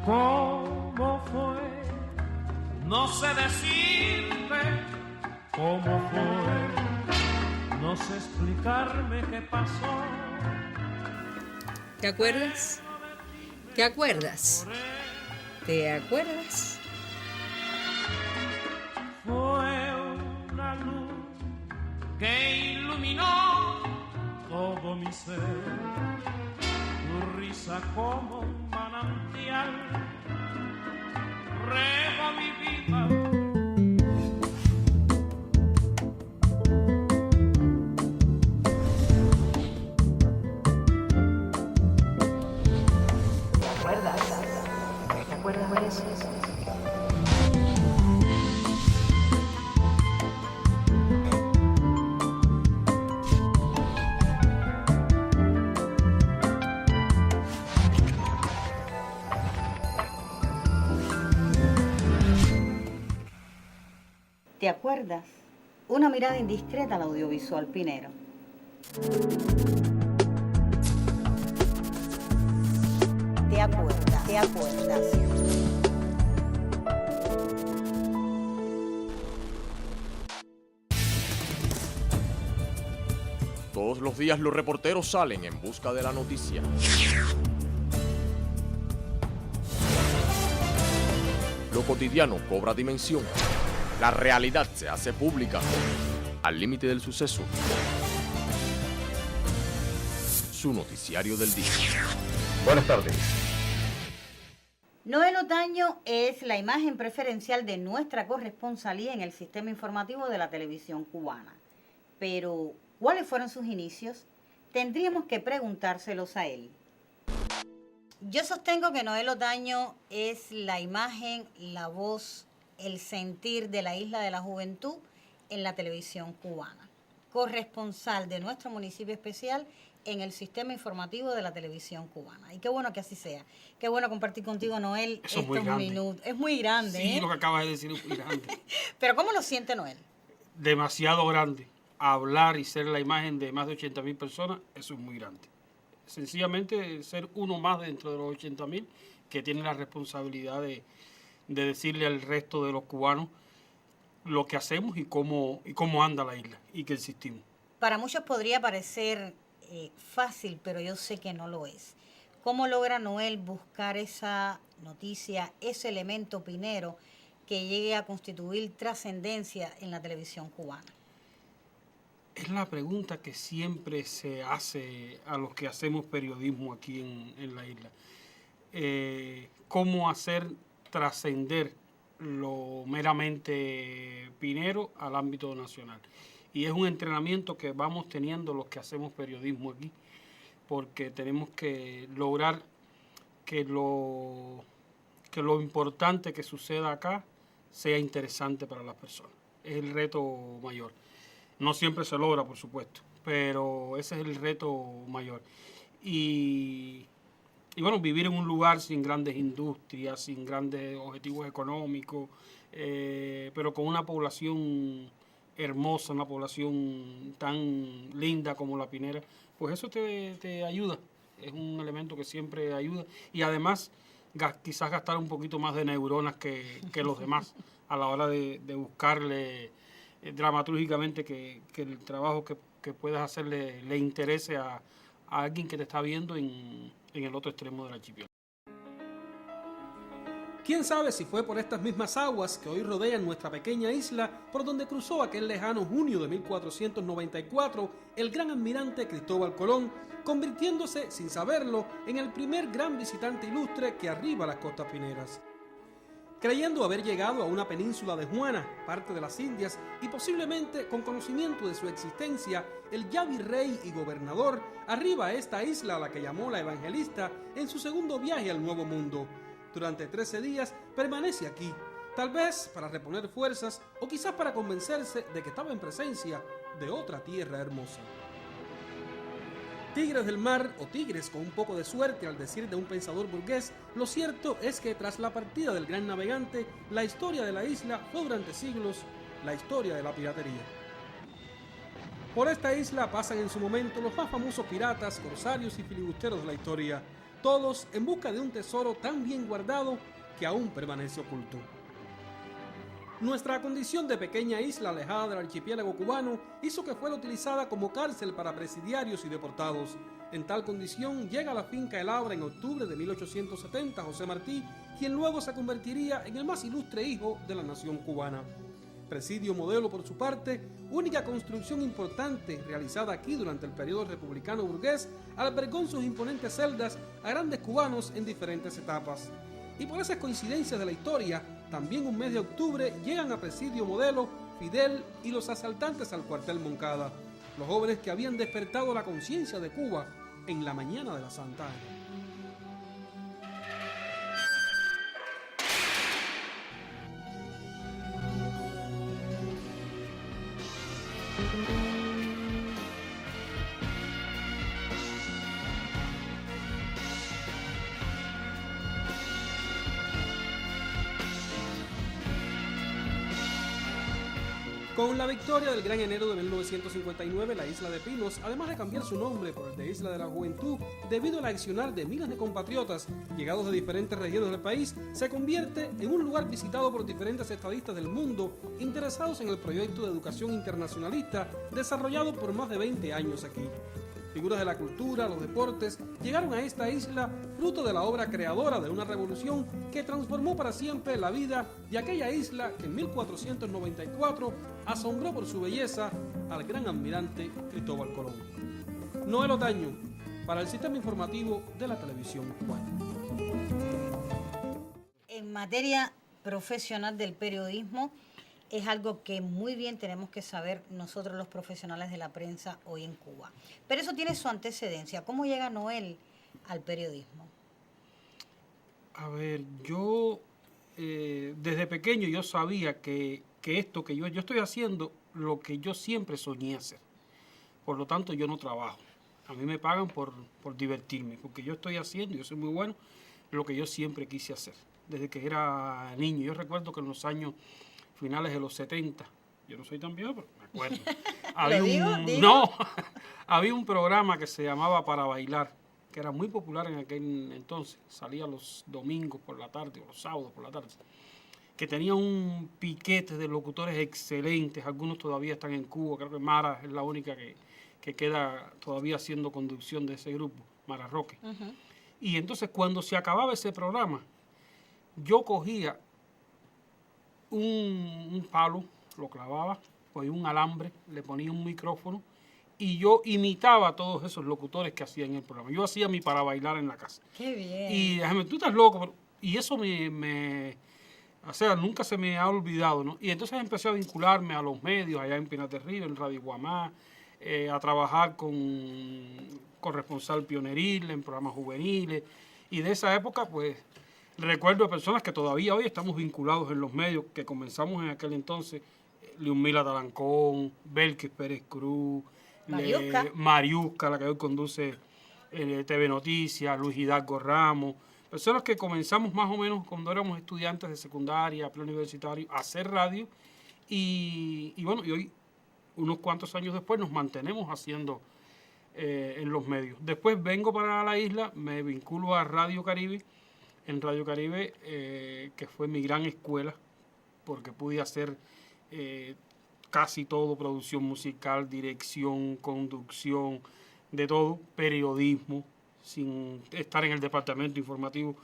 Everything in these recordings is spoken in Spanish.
¿Cómo fue? No sé decirte cómo fue. No sé explicarme qué pasó. ¿Te acuerdas? ¿Te acuerdas? ¿Te acuerdas? Fue una luz que iluminó todo mi ser. Tu risa como un manantial regó mi vida. ¿Te acuerdas de eso? ¿Te acuerdas? Una mirada indiscreta al audiovisual pinero. ¿Te acuerdas? ¿Te acuerdas? Todos los días los reporteros salen en busca de la noticia. Lo cotidiano cobra dimensión. La realidad se hace pública. Al límite del suceso. Su noticiario del día. Buenas tardes. Noel Otaño es la imagen preferencial de nuestra corresponsalía en el sistema informativo de la televisión cubana. Pero, ¿cuáles fueron sus inicios? Tendríamos que preguntárselos a él. Yo sostengo que Noel Otaño es la imagen, la voz, el sentir de la Isla de la Juventud en la televisión cubana. Corresponsal de nuestro municipio especial en el sistema informativo de la televisión cubana. Y qué bueno que así sea. Qué bueno compartir contigo, Noel, Eso estos minutos. Es muy grande, Sí, lo que acabas de decir es muy grande. Pero ¿cómo lo siente Noel? Demasiado grande. Hablar y ser la imagen de más de 80,000 personas, eso es muy grande. Sencillamente ser uno más dentro de los 80,000 que tiene la responsabilidad de decirle al resto de los cubanos lo que hacemos y cómo anda la isla y que existimos. Para muchos podría parecer fácil, pero yo sé que no lo es. ¿Cómo logra Noel buscar esa noticia, ese elemento pinero que llegue a constituir trascendencia en la televisión cubana? Es la pregunta que siempre se hace a los que hacemos periodismo aquí en la isla. ¿Cómo hacer trascender lo meramente pinero al ámbito nacional? Y es un entrenamiento que vamos teniendo los que hacemos periodismo aquí, porque tenemos que lograr que lo importante que suceda acá sea interesante para las personas. Es el reto mayor. No siempre se logra, por supuesto, pero ese es el reto mayor. Y bueno, vivir en un lugar sin grandes industrias, sin grandes objetivos económicos, pero con una población hermosa, una población tan linda como la Pinera, pues eso te ayuda. Es un elemento que siempre ayuda. Y además, quizás gastar un poquito más de neuronas que los demás a la hora de buscarle dramatúrgicamente que el trabajo que puedas hacer le interese a alguien que te está viendo en el otro extremo del archipiélago. ¿Quién sabe si fue por estas mismas aguas que hoy rodean nuestra pequeña isla por donde cruzó aquel lejano junio de 1494 el gran almirante Cristóbal Colón, convirtiéndose, sin saberlo, en el primer gran visitante ilustre que arriba a las costas pineras? Creyendo haber llegado a una península de Juana, parte de las Indias, y posiblemente con conocimiento de su existencia, el ya virrey y gobernador arriba a esta isla a la que llamó la evangelista en su segundo viaje al Nuevo Mundo. Durante 13 días permanece aquí, tal vez para reponer fuerzas o quizás para convencerse de que estaba en presencia de otra tierra hermosa. Tigres del mar, o tigres con un poco de suerte al decir de un pensador burgués, lo cierto es que tras la partida del gran navegante, la historia de la isla fue durante siglos la historia de la piratería. Por esta isla pasan en su momento los más famosos piratas, corsarios y filibusteros de la historia. todos en busca de un tesoro tan bien guardado que aún permanece oculto. Nuestra condición de pequeña isla alejada del archipiélago cubano hizo que fuera utilizada como cárcel para presidiarios y deportados. En tal condición llega a la finca El Abra en octubre de 1870 José Martí, quien luego se convertiría en el más ilustre hijo de la nación cubana. Presidio Modelo, por su parte, única construcción importante realizada aquí durante el periodo republicano burgués, albergó en sus imponentes celdas a grandes cubanos en diferentes etapas. Y por esas coincidencias de la historia, también un mes de octubre llegan a Presidio Modelo Fidel y los asaltantes al cuartel Moncada, los jóvenes que habían despertado la conciencia de Cuba en la mañana de la Santa Ana. Con la victoria del Gran Enero de 1959, la Isla de Pinos, además de cambiar su nombre por el de Isla de la Juventud, debido al accionar de miles de compatriotas llegados de diferentes regiones del país, se convierte en un lugar visitado por diferentes estadistas del mundo interesados en el proyecto de educación internacionalista desarrollado por más de 20 años aquí. Figuras de la cultura, los deportes, llegaron a esta isla fruto de la obra creadora de una revolución que transformó para siempre la vida de aquella isla que en 1494 asombró por su belleza al gran almirante Cristóbal Colón. Noel Otaño, para el Sistema Informativo de la Televisión Cubana. En materia profesional del periodismo, es algo que muy bien tenemos que saber nosotros los profesionales de la prensa hoy en Cuba. Pero eso tiene su antecedencia. ¿Cómo llega Noel al periodismo? A ver, yo desde pequeño yo sabía que esto que yo estoy haciendo, lo que yo siempre soñé hacer. Por lo tanto, yo no trabajo. A mí me pagan por divertirme, porque yo estoy haciendo, yo soy muy bueno, lo que yo siempre quise hacer. Desde que era niño. Yo recuerdo que en los años finales de los 70, yo no soy tan viejo, pero me acuerdo. Había un programa que se llamaba Para Bailar, que era muy popular en aquel entonces, salía los domingos por la tarde o los sábados por la tarde, que tenía un piquete de locutores excelentes, algunos todavía están en Cuba, creo que Mara es la única que queda todavía haciendo conducción de ese grupo, Mara Roque. Uh-huh. Y entonces cuando se acababa ese programa, yo cogía un palo, lo clavaba, cogía un alambre, le ponía un micrófono y yo imitaba a todos esos locutores que hacían el programa. Yo hacía mi Para Bailar en la casa. ¡Qué bien! Y déjame, tú estás loco, y eso o sea, nunca se me ha olvidado, ¿no? Y entonces empecé a vincularme a los medios allá en Pinar del Río, en Radio Guamá, a trabajar con corresponsal pioneril, en programas juveniles, y de esa época, pues, recuerdo a personas que todavía hoy estamos vinculados en los medios, que comenzamos en aquel entonces, Leonmila Talancón, Belkis Pérez Cruz, Mariusca, la que hoy conduce TV Noticias, Luis Hidalgo Ramos, personas que comenzamos más o menos cuando éramos estudiantes de secundaria, preuniversitario, a hacer radio, y bueno, y hoy, unos cuantos años después, nos mantenemos haciendo en los medios. Después vengo para la isla, me vinculo a Radio Caribe, en Radio Caribe, que fue mi gran escuela, porque pude hacer casi todo, producción musical, dirección, conducción, de todo, periodismo, sin estar en el departamento informativo.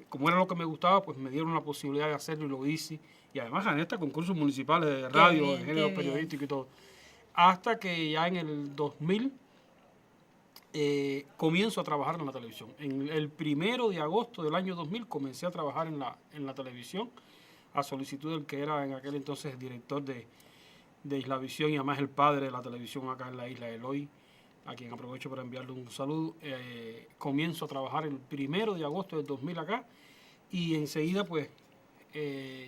Como era lo que me gustaba, pues me dieron la posibilidad de hacerlo y lo hice. Y además gané hasta concursos municipales de radio, de género periodístico y todo. Hasta que ya en el 2000 comienzo a trabajar en la televisión. El 1 de agosto del año 2000 comencé a trabajar en la televisión a solicitud del que era en aquel entonces el director de Islavisión y además el padre de la televisión acá en la isla, Eloy, a quien aprovecho para enviarle un saludo. Comienzo a trabajar el 1 de agosto del 2000 acá y enseguida pues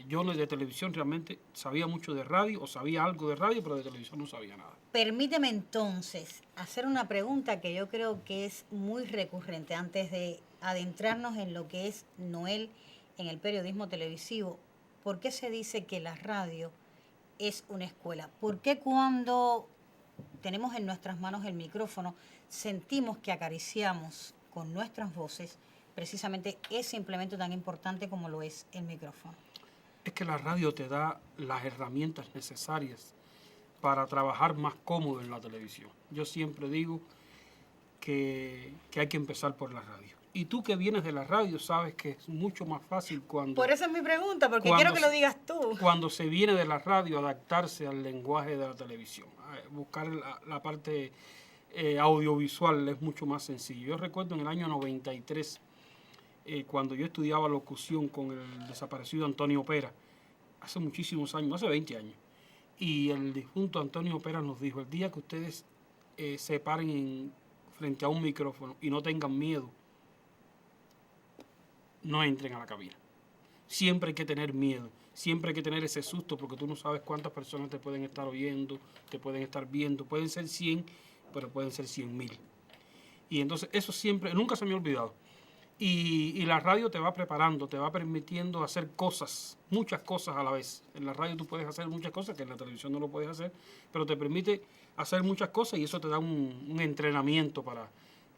yo de televisión realmente sabía mucho de radio o sabía algo de radio, pero de televisión no sabía nada. Permíteme entonces hacer una pregunta que yo creo que es muy recurrente antes de adentrarnos en lo que es Noel en el periodismo televisivo. ¿Por qué se dice que la radio es una escuela? ¿Por qué cuando tenemos en nuestras manos el micrófono sentimos que acariciamos con nuestras voces precisamente ese implemento tan importante como lo es el micrófono? Es que la radio te da las herramientas necesarias para trabajar más cómodo en la televisión. Yo siempre digo que hay que empezar por la radio. Y tú que vienes de la radio sabes que es mucho más fácil cuando... Por eso es mi pregunta, porque quiero que lo digas tú. Cuando se viene de la radio, adaptarse al lenguaje de la televisión. Buscar la parte audiovisual es mucho más sencillo. Yo recuerdo en el año 93, cuando yo estudiaba locución con el desaparecido Antonio Pera, hace muchísimos años, hace 20 años, y el difunto Antonio Pera nos dijo, el día que ustedes se paren frente a un micrófono y no tengan miedo, no entren a la cabina. Siempre hay que tener miedo, siempre hay que tener ese susto, porque tú no sabes cuántas personas te pueden estar oyendo, te pueden estar viendo, pueden ser 100, pero pueden ser 100.000. Y entonces eso siempre, nunca se me ha olvidado. Y la radio te va preparando, te va permitiendo hacer cosas, muchas cosas a la vez. En la radio tú puedes hacer muchas cosas que en la televisión no lo puedes hacer, pero te permite hacer muchas cosas y eso te da un entrenamiento para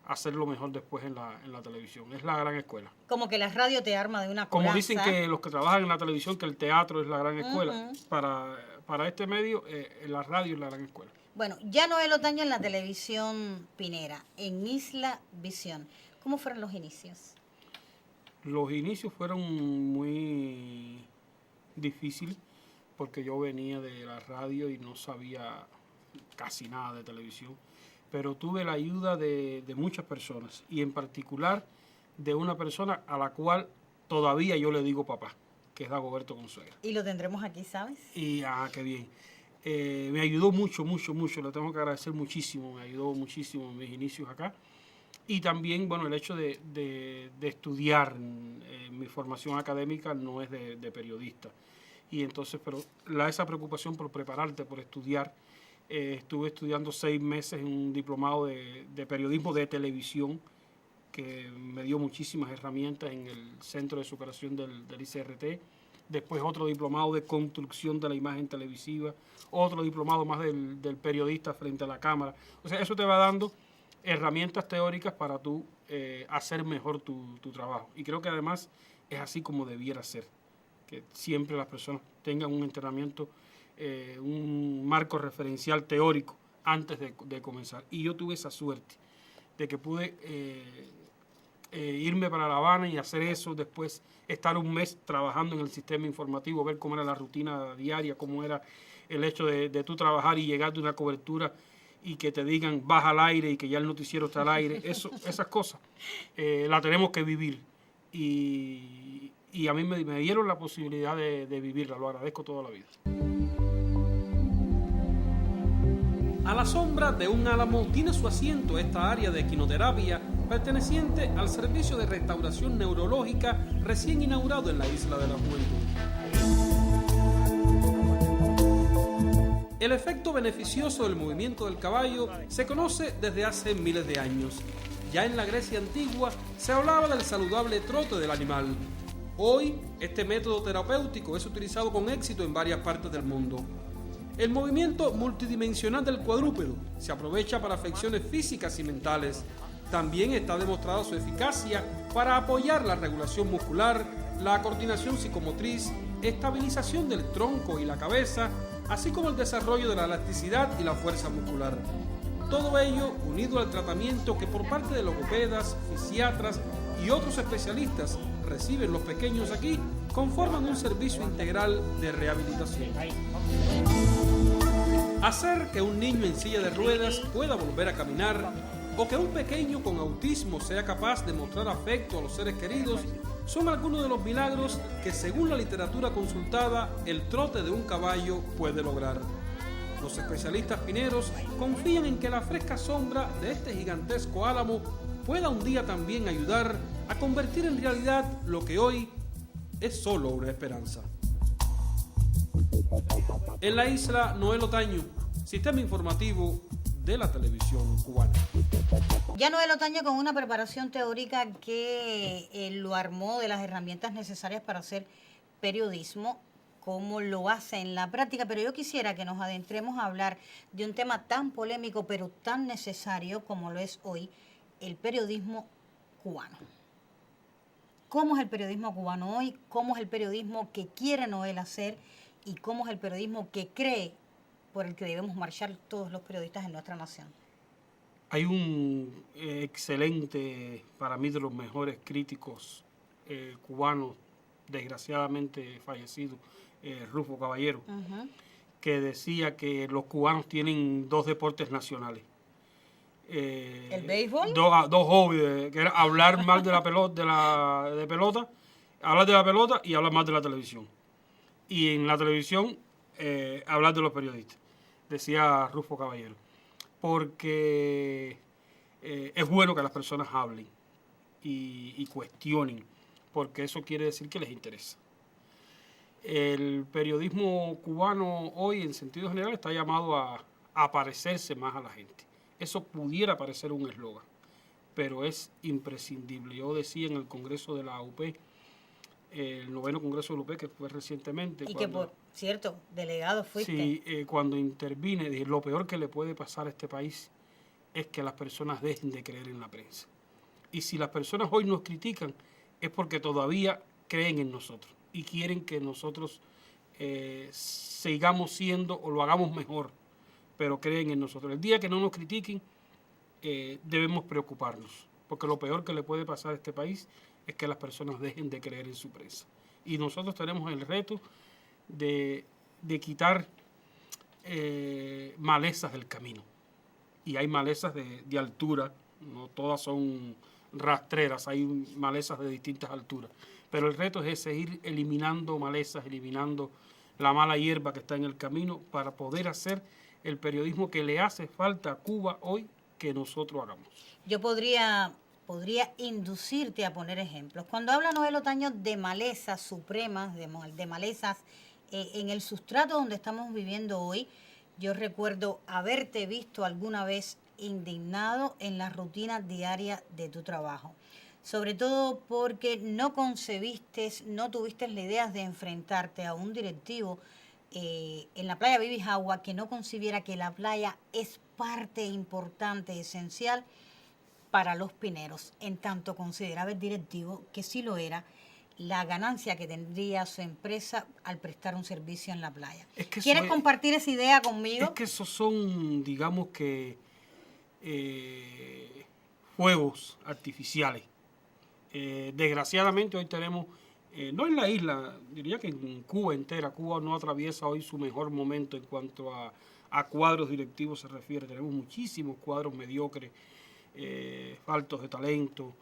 hacerlo mejor después en la televisión. Es la gran escuela. Como que la radio te arma de una coraza. Como dicen que los que trabajan en la televisión, que el teatro es la gran escuela. Para este medio, la radio es la gran escuela. Bueno, ya Noel Otaño en la televisión pinera, en Isla Visión. ¿Cómo fueron los inicios? Los inicios fueron muy difíciles porque yo venía de la radio y no sabía casi nada de televisión, pero tuve la ayuda de muchas personas y en particular de una persona a la cual todavía yo le digo papá, que es Dagoberto Consuegra. Y lo tendremos aquí, ¿sabes? Y qué bien. Me ayudó mucho, le tengo que agradecer muchísimo, me ayudó muchísimo en mis inicios acá. Y también, bueno, el hecho de estudiar, mi formación académica no es de periodista. Y entonces, pero esa preocupación por prepararte, por estudiar, estuve estudiando 6 meses en un diplomado de periodismo de televisión, que me dio muchísimas herramientas en el Centro de Superación del ICRT. Después otro diplomado de construcción de la imagen televisiva, otro diplomado más del periodista frente a la cámara. O sea, eso te va dando herramientas teóricas para tú hacer mejor tu trabajo. Y creo que además es así como debiera ser, que siempre las personas tengan un entrenamiento, un marco referencial teórico antes de comenzar. Y yo tuve esa suerte de que pude irme para La Habana y hacer eso, después estar un mes trabajando en el sistema informativo, ver cómo era la rutina diaria, cómo era el hecho de tú trabajar y llegar de una cobertura y que te digan baja al aire y que ya el noticiero está al aire, esas cosas las tenemos que vivir y a mí me dieron la posibilidad de vivirla, lo agradezco toda la vida. A la sombra de un álamo tiene su asiento esta área de equinoterapia perteneciente al Servicio de Restauración Neurológica recién inaugurado en la Isla de la Juventud. El efecto beneficioso del movimiento del caballo se conoce desde hace miles de años. Ya en la Grecia antigua se hablaba del saludable trote del animal. Hoy, este método terapéutico es utilizado con éxito en varias partes del mundo. El movimiento multidimensional del cuadrúpedo se aprovecha para afecciones físicas y mentales. También está demostrada su eficacia para apoyar la regulación muscular, la coordinación psicomotriz, estabilización del tronco y la cabeza, así como el desarrollo de la elasticidad y la fuerza muscular. Todo ello unido al tratamiento que por parte de logopedas, fisiatras y otros especialistas reciben los pequeños aquí, conforman un servicio integral de rehabilitación. Hacer que un niño en silla de ruedas pueda volver a caminar o que un pequeño con autismo sea capaz de mostrar afecto a los seres queridos son algunos de los milagros que, según la literatura consultada, el trote de un caballo puede lograr. Los especialistas pineros confían en que la fresca sombra de este gigantesco álamo pueda un día también ayudar a convertir en realidad lo que hoy es solo una esperanza. En la isla, Noel Otaño, Sistema Informativo de la Televisión Cubana. Ya Noel Otaño con una preparación teórica que lo armó de las herramientas necesarias para hacer periodismo, como lo hace en la práctica, pero yo quisiera que nos adentremos a hablar de un tema tan polémico pero tan necesario como lo es hoy, el periodismo cubano. cómo es el periodismo cubano hoy, cómo es el periodismo que quiere Noel hacer y cómo es el periodismo que cree por el que debemos marchar todos los periodistas en nuestra nación. Hay un excelente, para mí de los mejores críticos cubanos, desgraciadamente fallecido, Rufo Caballero, que decía que los cubanos tienen 2 deportes nacionales. ¿El béisbol? Dos hobbies, que era hablar mal de la pelota, hablar de la pelota y hablar mal de la televisión. Y en la televisión, hablar de los periodistas, decía Rufo Caballero. Porque es bueno que las personas hablen y cuestionen, porque eso quiere decir que les interesa. El periodismo cubano hoy, en sentido general, está llamado a parecerse más a la gente. Eso pudiera parecer un eslogan, pero es imprescindible. Yo decía en el Congreso de la UP, el 9º Congreso de la UP, que fue recientemente. Y que, por cierto, delegado fuiste. Sí, cuando intervine, dije, lo peor que le puede pasar a este país es que las personas dejen de creer en la prensa. Y si las personas hoy nos critican, es porque todavía creen en nosotros y quieren que nosotros sigamos siendo o lo hagamos mejor, pero creen en nosotros. El día que no nos critiquen, debemos preocuparnos, porque lo peor que le puede pasar a este país es que las personas dejen de creer en su prensa. Y nosotros tenemos el reto de quitar malezas del camino. Y hay malezas de altura, no todas son rastreras, hay malezas de distintas alturas. Pero el reto es seguir eliminando malezas, eliminando la mala hierba que está en el camino para poder hacer el periodismo que le hace falta a Cuba hoy que nosotros hagamos. Yo podría inducirte a poner ejemplos. Cuando habla Noel Otaño de malezas supremas, de malezas en el sustrato donde estamos viviendo hoy, yo recuerdo haberte visto alguna vez indignado en la rutina diaria de tu trabajo. Sobre todo porque no tuviste la idea de enfrentarte a un directivo en la playa Bibijagua que no concibiera que la playa es parte importante, esencial para los pineros, en tanto consideraba el directivo, que sí lo era, la ganancia que tendría su empresa al prestar un servicio en la playa. ¿Quieres compartir esa idea conmigo? Es que esos son, digamos que, fuegos artificiales. Desgraciadamente hoy tenemos, no en la isla, diría que en Cuba entera, Cuba no atraviesa hoy su mejor momento en cuanto a cuadros directivos se refiere. Tenemos muchísimos cuadros mediocres, faltos de talento,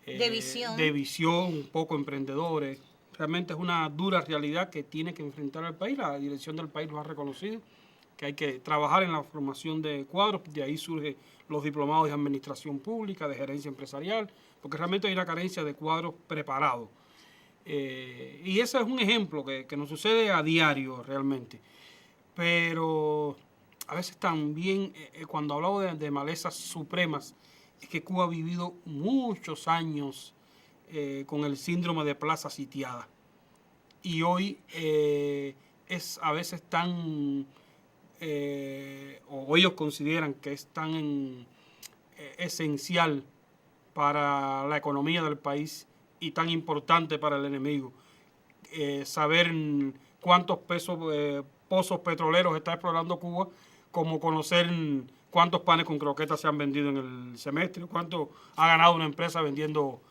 de visión, poco emprendedores. Realmente es una dura realidad que tiene que enfrentar el país. La dirección del país lo ha reconocido, que hay que trabajar en la formación de cuadros. De ahí surgen los diplomados de administración pública, de gerencia empresarial, porque realmente hay una carencia de cuadros preparados. Y ese es un ejemplo que nos sucede a diario realmente. Pero a veces también, cuando hablamos de malezas supremas, es que Cuba ha vivido muchos años con el síndrome de plaza sitiada. Y hoy es a veces tan, o ellos consideran que es tan esencial para la economía del país y tan importante para el enemigo, saber cuántos pozos petroleros está explorando Cuba, como conocer cuántos panes con croquetas se han vendido en el semestre, cuánto ha ganado una empresa vendiendo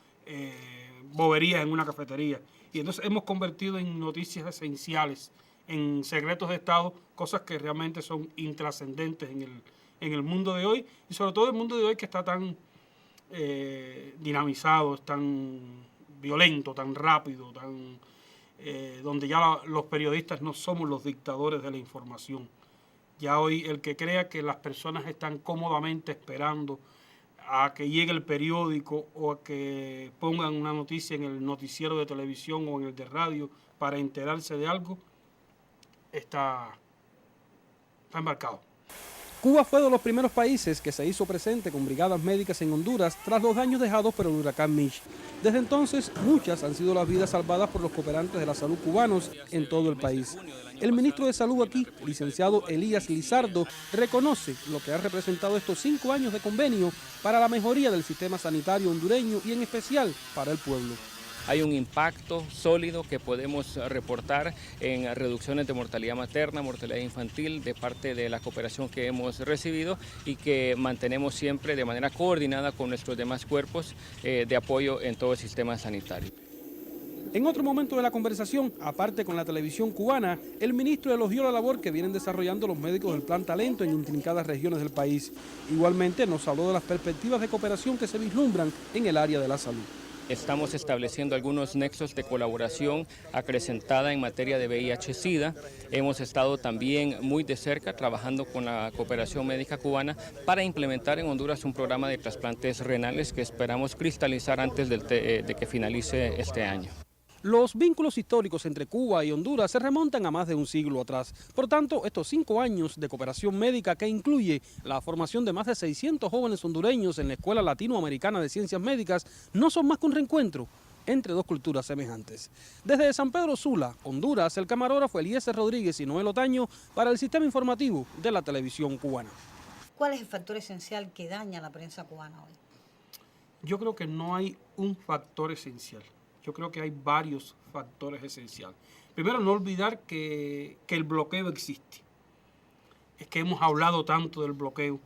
boberías en una cafetería. Y entonces hemos convertido en noticias esenciales, en secretos de Estado, cosas que realmente son intrascendentes en el mundo de hoy, y sobre todo el mundo de hoy que está tan dinamizado, tan violento, tan rápido, donde ya los periodistas no somos los dictadores de la información. Ya hoy el que crea que las personas están cómodamente esperando a que llegue el periódico o a que pongan una noticia en el noticiero de televisión o en el de radio para enterarse de algo, está embarcado. Cuba fue de los primeros países que se hizo presente con brigadas médicas en Honduras tras los daños dejados por el huracán Mitch. Desde entonces, muchas han sido las vidas salvadas por los cooperantes de la salud cubanos en todo el país. El ministro de Salud aquí, licenciado Elías Lizardo, reconoce lo que ha representado estos 5 años de convenio para la mejoría del sistema sanitario hondureño y en especial para el pueblo. hay un impacto sólido que podemos reportar en reducciones de mortalidad materna, mortalidad infantil de parte de la cooperación que hemos recibido y que mantenemos siempre de manera coordinada con nuestros demás cuerpos de apoyo en todo el sistema sanitario. En otro momento de la conversación, aparte con la televisión cubana, el ministro elogió la labor que vienen desarrollando los médicos del Plan Talento en intrincadas regiones del país. Igualmente nos habló de las perspectivas de cooperación que se vislumbran en el área de la salud. Estamos estableciendo algunos nexos de colaboración acrecentada en materia de VIH-Sida. Hemos estado también muy de cerca trabajando con la cooperación médica cubana para implementar en Honduras un programa de trasplantes renales que esperamos cristalizar antes de que finalice este año. Los vínculos históricos entre Cuba y Honduras se remontan a más de un siglo atrás. Por tanto, estos 5 años de cooperación médica que incluye la formación de más de 600 jóvenes hondureños en la Escuela Latinoamericana de Ciencias Médicas no son más que un reencuentro entre dos culturas semejantes. Desde San Pedro Sula, Honduras, el camarógrafo Eliezer Rodríguez y Noel Otaño para el sistema informativo de la televisión cubana. ¿Cuál es el factor esencial que daña a la prensa cubana hoy? Yo creo que no hay un factor esencial. Yo creo que hay varios factores esenciales. Primero, no olvidar que el bloqueo existe. Es que hemos hablado tanto del bloqueo.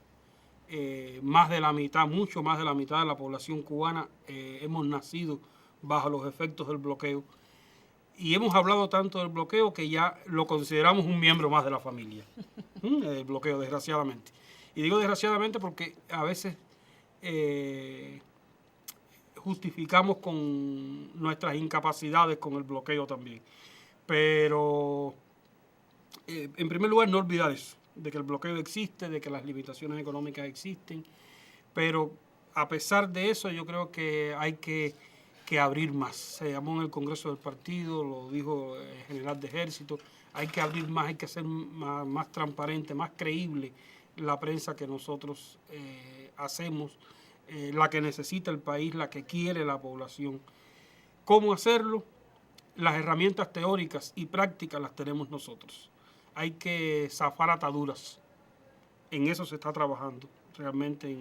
Más de la mitad, mucho más de la mitad de la población cubana hemos nacido bajo los efectos del bloqueo. Y hemos hablado tanto del bloqueo que ya lo consideramos un miembro más de la familia. El bloqueo, desgraciadamente. Y digo desgraciadamente porque a veces justificamos con nuestras incapacidades con el bloqueo también. Pero, en primer lugar, no olvidar eso, de que el bloqueo existe, de que las limitaciones económicas existen, pero a pesar de eso yo creo que hay que abrir más. Se llamó en el Congreso del Partido, lo dijo el general de Ejército, hay que abrir más, hay que hacer más transparente, más creíble la prensa que nosotros hacemos, la que necesita el país, la que quiere la población. ¿Cómo hacerlo? Las herramientas teóricas y prácticas las tenemos nosotros. Hay que zafar ataduras. En eso se está trabajando, realmente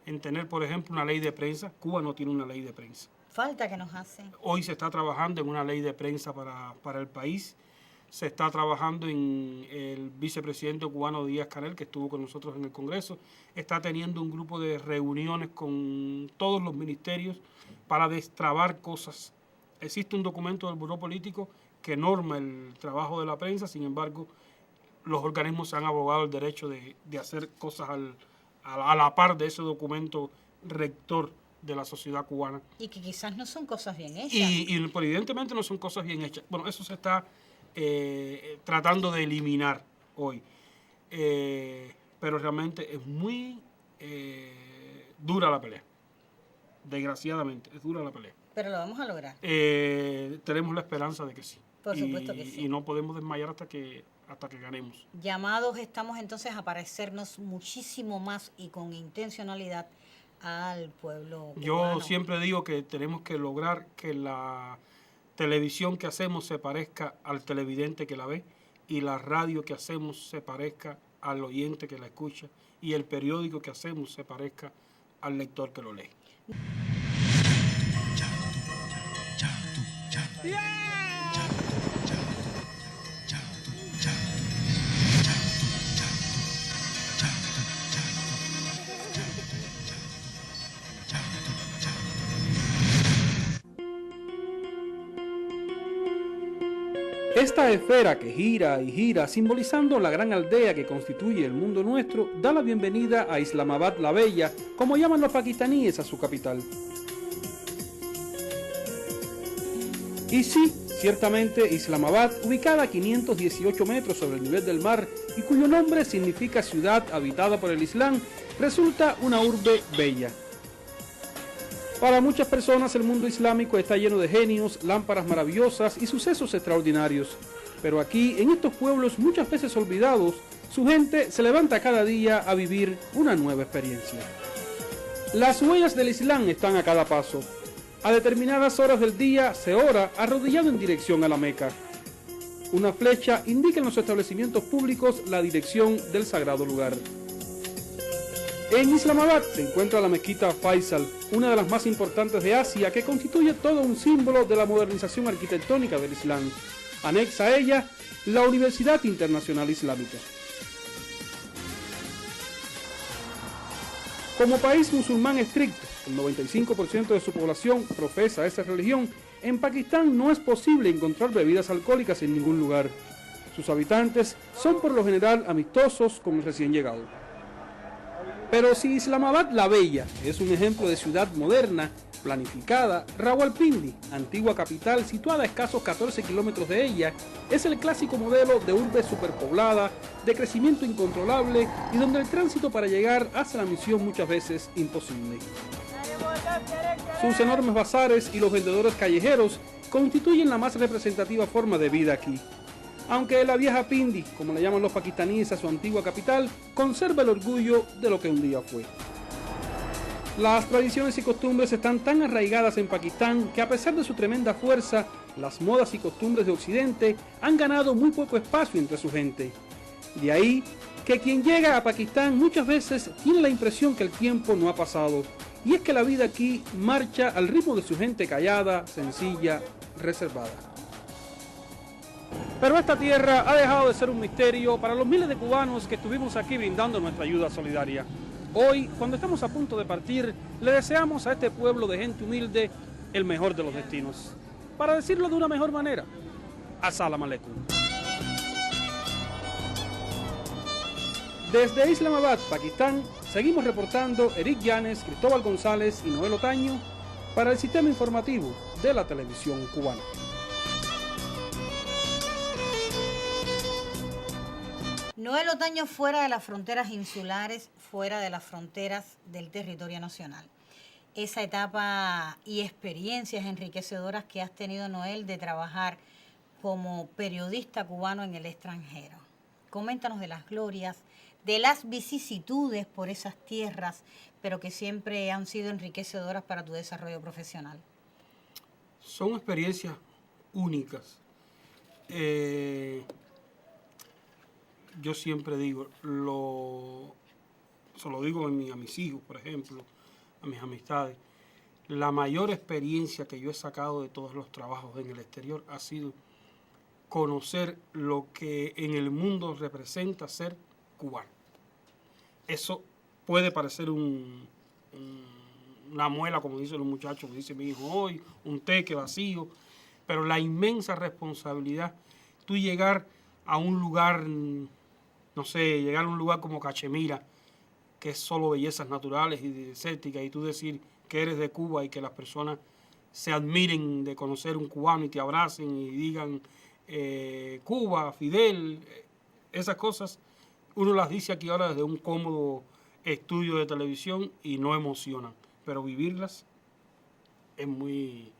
en tener, por ejemplo, una ley de prensa. Cuba no tiene una ley de prensa. Falta que nos hace. Hoy se está trabajando en una ley de prensa para el país. Se está trabajando en el vicepresidente cubano Díaz-Canel, que estuvo con nosotros en el Congreso. Está teniendo un grupo de reuniones con todos los ministerios para destrabar cosas. Existe un documento del Buró Político que norma el trabajo de la prensa, sin embargo, los organismos se han abogado el derecho de hacer cosas a la par de ese documento rector de la sociedad cubana. Y que quizás no son cosas bien hechas. Y pues, evidentemente no son cosas bien hechas. Bueno, eso se está tratando de eliminar hoy. Pero realmente es muy dura la pelea. Desgraciadamente, es dura la pelea. Pero lo vamos a lograr. Tenemos la esperanza de que sí. Por supuesto que sí. Y no podemos desmayar hasta que ganemos. Llamados estamos entonces a parecernos muchísimo más y con intencionalidad al pueblo cubano. Yo siempre digo que tenemos que lograr que la televisión que hacemos se parezca al televidente que la ve y la radio que hacemos se parezca al oyente que la escucha y el periódico que hacemos se parezca al lector que lo lee. Esta esfera que gira y gira, simbolizando la gran aldea que constituye el mundo nuestro, da la bienvenida a Islamabad la Bella, como llaman los pakistaníes a su capital. Y sí, ciertamente Islamabad, ubicada a 518 metros sobre el nivel del mar y cuyo nombre significa ciudad habitada por el Islam, resulta una urbe bella. Para muchas personas el mundo islámico está lleno de genios, lámparas maravillosas y sucesos extraordinarios. Pero aquí, en estos pueblos muchas veces olvidados, su gente se levanta cada día a vivir una nueva experiencia. Las huellas del Islam están a cada paso. A determinadas horas del día se ora arrodillado en dirección a la Meca. Una flecha indica en los establecimientos públicos la dirección del sagrado lugar. En Islamabad se encuentra la mezquita Faisal, una de las más importantes de Asia, que constituye todo un símbolo de la modernización arquitectónica del Islam. Anexa a ella, la Universidad Internacional Islámica. Como país musulmán estricto, el 95% de su población profesa esa religión, en Pakistán no es posible encontrar bebidas alcohólicas en ningún lugar. Sus habitantes son por lo general amistosos con el recién llegado. Pero si Islamabad la Bella es un ejemplo de ciudad moderna, planificada, Rawalpindi, antigua capital situada a escasos 14 kilómetros de ella, es el clásico modelo de urbe superpoblada, de crecimiento incontrolable y donde el tránsito para llegar hace la misión muchas veces imposible. Sus enormes bazares y los vendedores callejeros constituyen la más representativa forma de vida aquí. Aunque la vieja Pindi, como le llaman los pakistaníes a su antigua capital, conserva el orgullo de lo que un día fue. Las tradiciones y costumbres están tan arraigadas en Pakistán que a pesar de su tremenda fuerza, las modas y costumbres de Occidente han ganado muy poco espacio entre su gente. De ahí que quien llega a Pakistán muchas veces tiene la impresión que el tiempo no ha pasado, y es que la vida aquí marcha al ritmo de su gente callada, sencilla, reservada. Pero esta tierra ha dejado de ser un misterio para los miles de cubanos que estuvimos aquí brindando nuestra ayuda solidaria. Hoy, cuando estamos a punto de partir, le deseamos a este pueblo de gente humilde el mejor de los destinos. Para decirlo de una mejor manera, As-salamu alaykum. Desde Islamabad, Pakistán, seguimos reportando Eric Llanes, Cristóbal González y Noel Otaño para el sistema informativo de la televisión cubana. Noel Otaño, fuera de las fronteras insulares, fuera de las fronteras del territorio nacional. Esa etapa y experiencias enriquecedoras que has tenido, Noel, de trabajar como periodista cubano en el extranjero. Coméntanos de las glorias, de las vicisitudes por esas tierras, pero que siempre han sido enriquecedoras para tu desarrollo profesional. Son experiencias únicas. Yo siempre digo, se lo digo a mis hijos, por ejemplo, a mis amistades, la mayor experiencia que yo he sacado de todos los trabajos en el exterior ha sido conocer lo que en el mundo representa ser cubano. Eso puede parecer una muela, como dicen los muchachos, como dice mi hijo hoy, un teque vacío, pero la inmensa responsabilidad, tú llegar a un lugar, no sé, llegar a un lugar como Cachemira, que es solo bellezas naturales y desérticas, y tú decir que eres de Cuba y que las personas se admiren de conocer un cubano y te abracen y digan Cuba, Fidel, esas cosas, uno las dice aquí ahora desde un cómodo estudio de televisión y no emocionan, pero vivirlas es muy,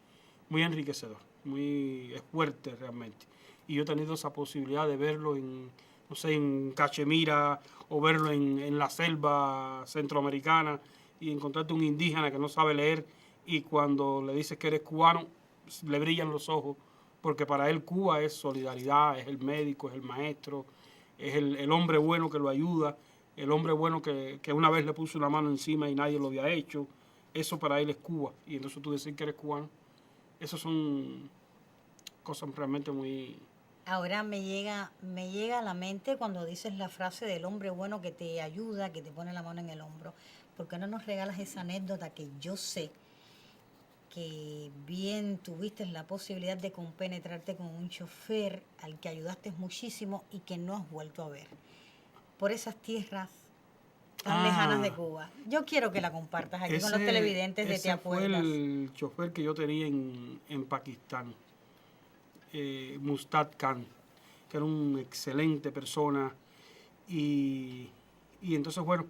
muy enriquecedor, es fuerte realmente. Y yo he tenido esa posibilidad de verlo en Cachemira o verlo en la selva centroamericana y encontrarte un indígena que no sabe leer y cuando le dices que eres cubano, le brillan los ojos, porque para él Cuba es solidaridad, es el médico, es el maestro, es el hombre bueno que lo ayuda, el hombre bueno que una vez le puso una mano encima y nadie lo había hecho. Eso para él es Cuba. Y entonces tú decir que eres cubano, esas son cosas realmente muy... Ahora me llega a la mente cuando dices la frase del hombre bueno que te ayuda, que te pone la mano en el hombro. ¿Por qué no nos regalas esa anécdota que yo sé que bien tuviste la posibilidad de compenetrarte con un chofer al que ayudaste muchísimo y que no has vuelto a ver por esas tierras tan lejanas de Cuba? Yo quiero que la compartas aquí con los televidentes de Te Acuerdas. Ese fue el chofer que yo tenía en Pakistán, Mustad Khan, que era una excelente persona y entonces, bueno,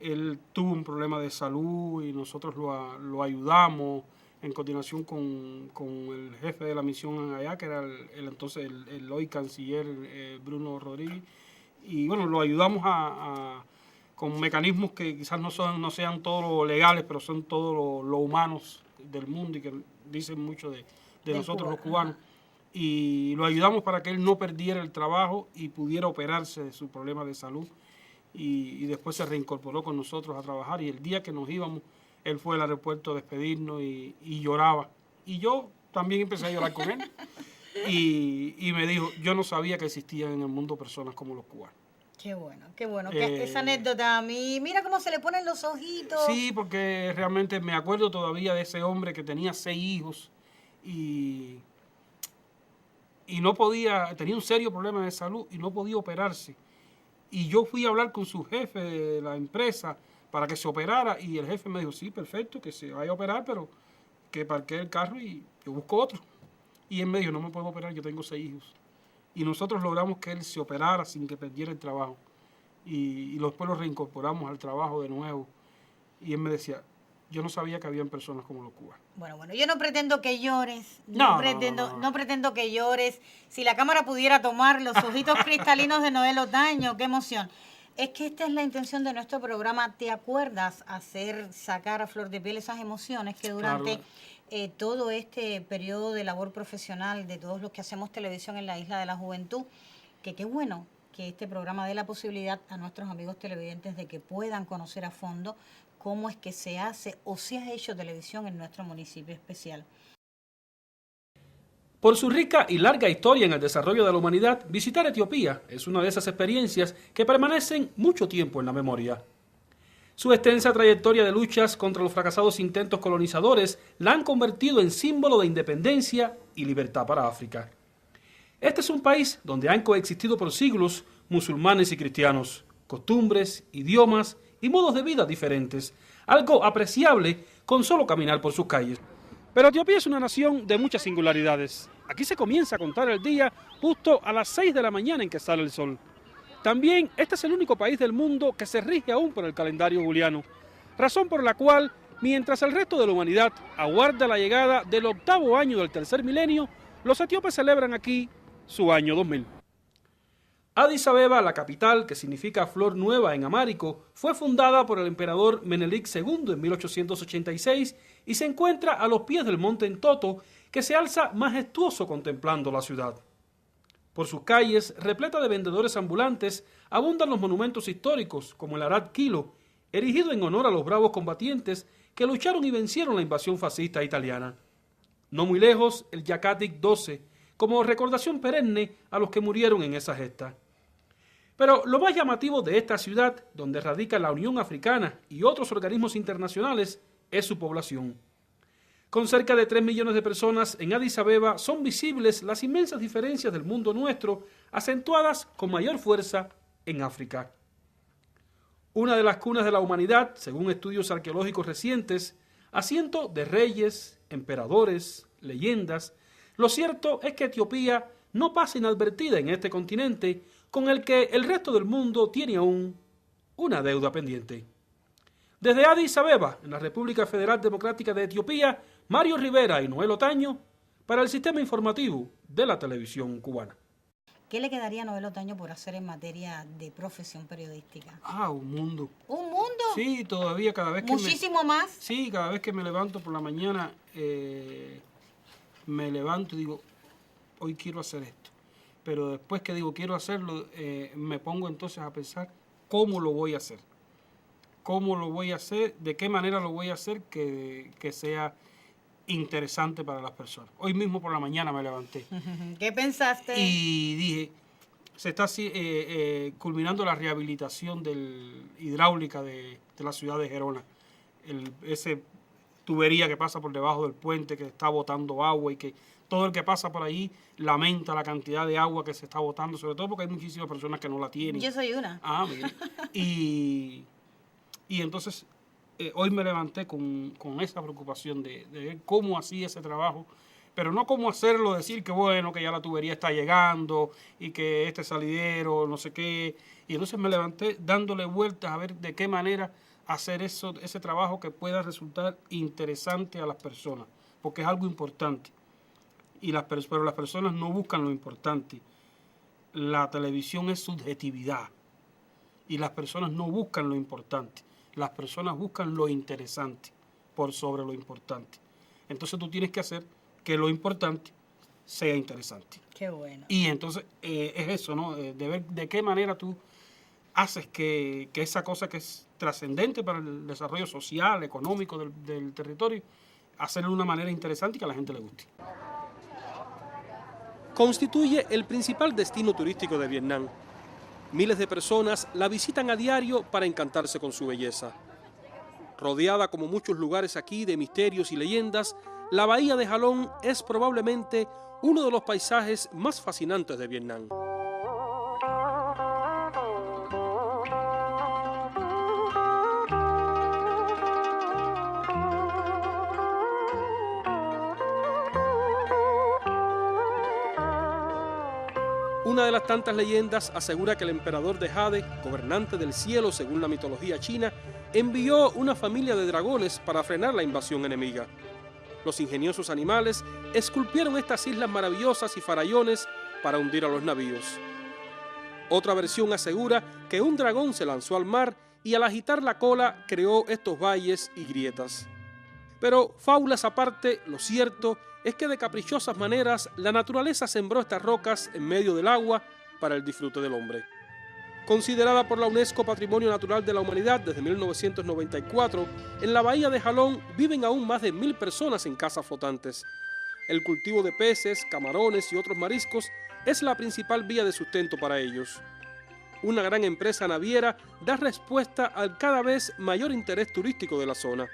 él tuvo un problema de salud y nosotros lo ayudamos en coordinación con el jefe de la misión allá, que era el hoy canciller Bruno Rodríguez, y bueno, lo ayudamos con mecanismos que quizás no sean todos legales, pero son todos los humanos del mundo y que dicen mucho de nosotros Cuba, los cubanos. Y lo ayudamos para que él no perdiera el trabajo y pudiera operarse de su problema de salud. y después se reincorporó con nosotros a trabajar, y el día que nos íbamos, él fue al aeropuerto a despedirnos y lloraba. Y yo también empecé a llorar con él. Y me dijo, yo no sabía que existían en el mundo personas como los cubanos. Qué bueno, que esa anécdota a mí, mira cómo se le ponen los ojitos. Sí, porque realmente me acuerdo todavía de ese hombre que tenía 6 hijos y no podía, tenía un serio problema de salud y no podía operarse. Y yo fui a hablar con su jefe de la empresa para que se operara, y el jefe me dijo, sí, perfecto, que se vaya a operar, pero que parquee el carro y yo busco otro. Y él me dijo, no me puedo operar, yo tengo 6 hijos. Y nosotros logramos que él se operara sin que perdiera el trabajo. Y después lo reincorporamos al trabajo de nuevo. Y él me decía, yo no sabía que habían personas como los cubanos. Bueno, yo no pretendo que llores, no pretendo que llores. Si la cámara pudiera tomar los ojitos cristalinos de Noel Otaño, qué emoción. Es que esta es la intención de nuestro programa, ¿te acuerdas? Sacar a flor de piel esas emociones que durante todo este periodo de labor profesional de todos los que hacemos televisión en la Isla de la Juventud, que qué bueno que este programa dé la posibilidad a nuestros amigos televidentes de que puedan conocer a fondo cómo es que se hace o se ha hecho televisión en nuestro municipio especial. Por su rica y larga historia en el desarrollo de la humanidad, visitar Etiopía es una de esas experiencias que permanecen mucho tiempo en la memoria. Su extensa trayectoria de luchas contra los fracasados intentos colonizadores la han convertido en símbolo de independencia y libertad para África. Este es un país donde han coexistido por siglos musulmanes y cristianos, costumbres, idiomas y modos de vida diferentes, algo apreciable con solo caminar por sus calles. Pero Etiopía es una nación de muchas singularidades. Aquí se comienza a contar el día justo a las 6 de la mañana en que sale el sol. También este es el único país del mundo que se rige aún por el calendario juliano, razón por la cual, mientras el resto de la humanidad aguarda la llegada del 8º año del tercer milenio, los etíopes celebran aquí su año 2000. Addis Abeba, la capital, que significa flor nueva en amárico, fue fundada por el emperador Menelik II en 1886 y se encuentra a los pies del monte Entoto, que se alza majestuoso contemplando la ciudad. Por sus calles, repleta de vendedores ambulantes, abundan los monumentos históricos, como el Arad Kilo, erigido en honor a los bravos combatientes que lucharon y vencieron la invasión fascista italiana. No muy lejos, el Yakatik 12, como recordación perenne a los que murieron en esa gesta. Pero lo más llamativo de esta ciudad, donde radica la Unión Africana y otros organismos internacionales, es su población. Con cerca de 3 millones de personas en Addis Abeba son visibles las inmensas diferencias del mundo nuestro, acentuadas con mayor fuerza en África. Una de las cunas de la humanidad, según estudios arqueológicos recientes, asiento de reyes, emperadores, leyendas, lo cierto es que Etiopía no pasa inadvertida en este continente con el que el resto del mundo tiene aún una deuda pendiente. Desde Addis Abeba, en la República Federal Democrática de Etiopía, Mario Rivera y Noel Otaño, para el Sistema Informativo de la Televisión Cubana. ¿Qué le quedaría a Noel Otaño por hacer en materia de profesión periodística? Un mundo. ¿Un mundo? Sí, todavía cada vez que ¿Muchísimo más? Sí, cada vez que me levanto por la mañana, me levanto y digo, hoy quiero hacer esto. Pero después que digo quiero hacerlo, me pongo entonces a pensar cómo lo voy a hacer. ¿Cómo lo voy a hacer? ¿De qué manera lo voy a hacer que sea interesante para las personas? Hoy mismo por la mañana me levanté. ¿Qué pensaste? Y dije, se está culminando la rehabilitación hidráulica de la ciudad de Gerona. Ese tubería que pasa por debajo del puente, que está botando agua y que todo el que pasa por ahí lamenta la cantidad de agua que se está botando, sobre todo porque hay muchísimas personas que no la tienen. Yo soy una. Mira. Y entonces hoy me levanté con esa preocupación de ver cómo hacía ese trabajo, pero no cómo hacerlo, decir que bueno, que ya la tubería está llegando y que este salidero, no sé qué. Y entonces me levanté dándole vueltas a ver de qué manera hacer ese trabajo que pueda resultar interesante a las personas, porque es algo importante. Pero las personas no buscan lo importante. La televisión es subjetividad y las personas no buscan lo importante. Las personas buscan lo interesante por sobre lo importante. Entonces tú tienes que hacer que lo importante sea interesante. Qué bueno. Y entonces es eso, ¿no? De ver de qué manera tú haces que esa cosa que es trascendente para el desarrollo social, económico del territorio, hacerlo de una manera interesante y que a la gente le guste. Constituye el principal destino turístico de Vietnam. Miles de personas la visitan a diario para encantarse con su belleza. Rodeada, como muchos lugares aquí, de misterios y leyendas, la bahía de Halong es probablemente uno de los paisajes más fascinantes de Vietnam. Una de las tantas leyendas asegura que el emperador de Jade, gobernante del cielo según la mitología china, envió una familia de dragones para frenar la invasión enemiga. Los ingeniosos animales esculpieron estas islas maravillosas y farallones para hundir a los navíos. Otra versión asegura que un dragón se lanzó al mar y al agitar la cola creó estos valles y grietas. Pero, fábulas aparte, lo cierto es que de caprichosas maneras la naturaleza sembró estas rocas en medio del agua para el disfrute del hombre. Considerada por la UNESCO Patrimonio Natural de la Humanidad desde 1994, en la bahía de Halong viven aún más de 1000 personas en casas flotantes. El cultivo de peces, camarones y otros mariscos es la principal vía de sustento para ellos. Una gran empresa naviera da respuesta al cada vez mayor interés turístico de la zona.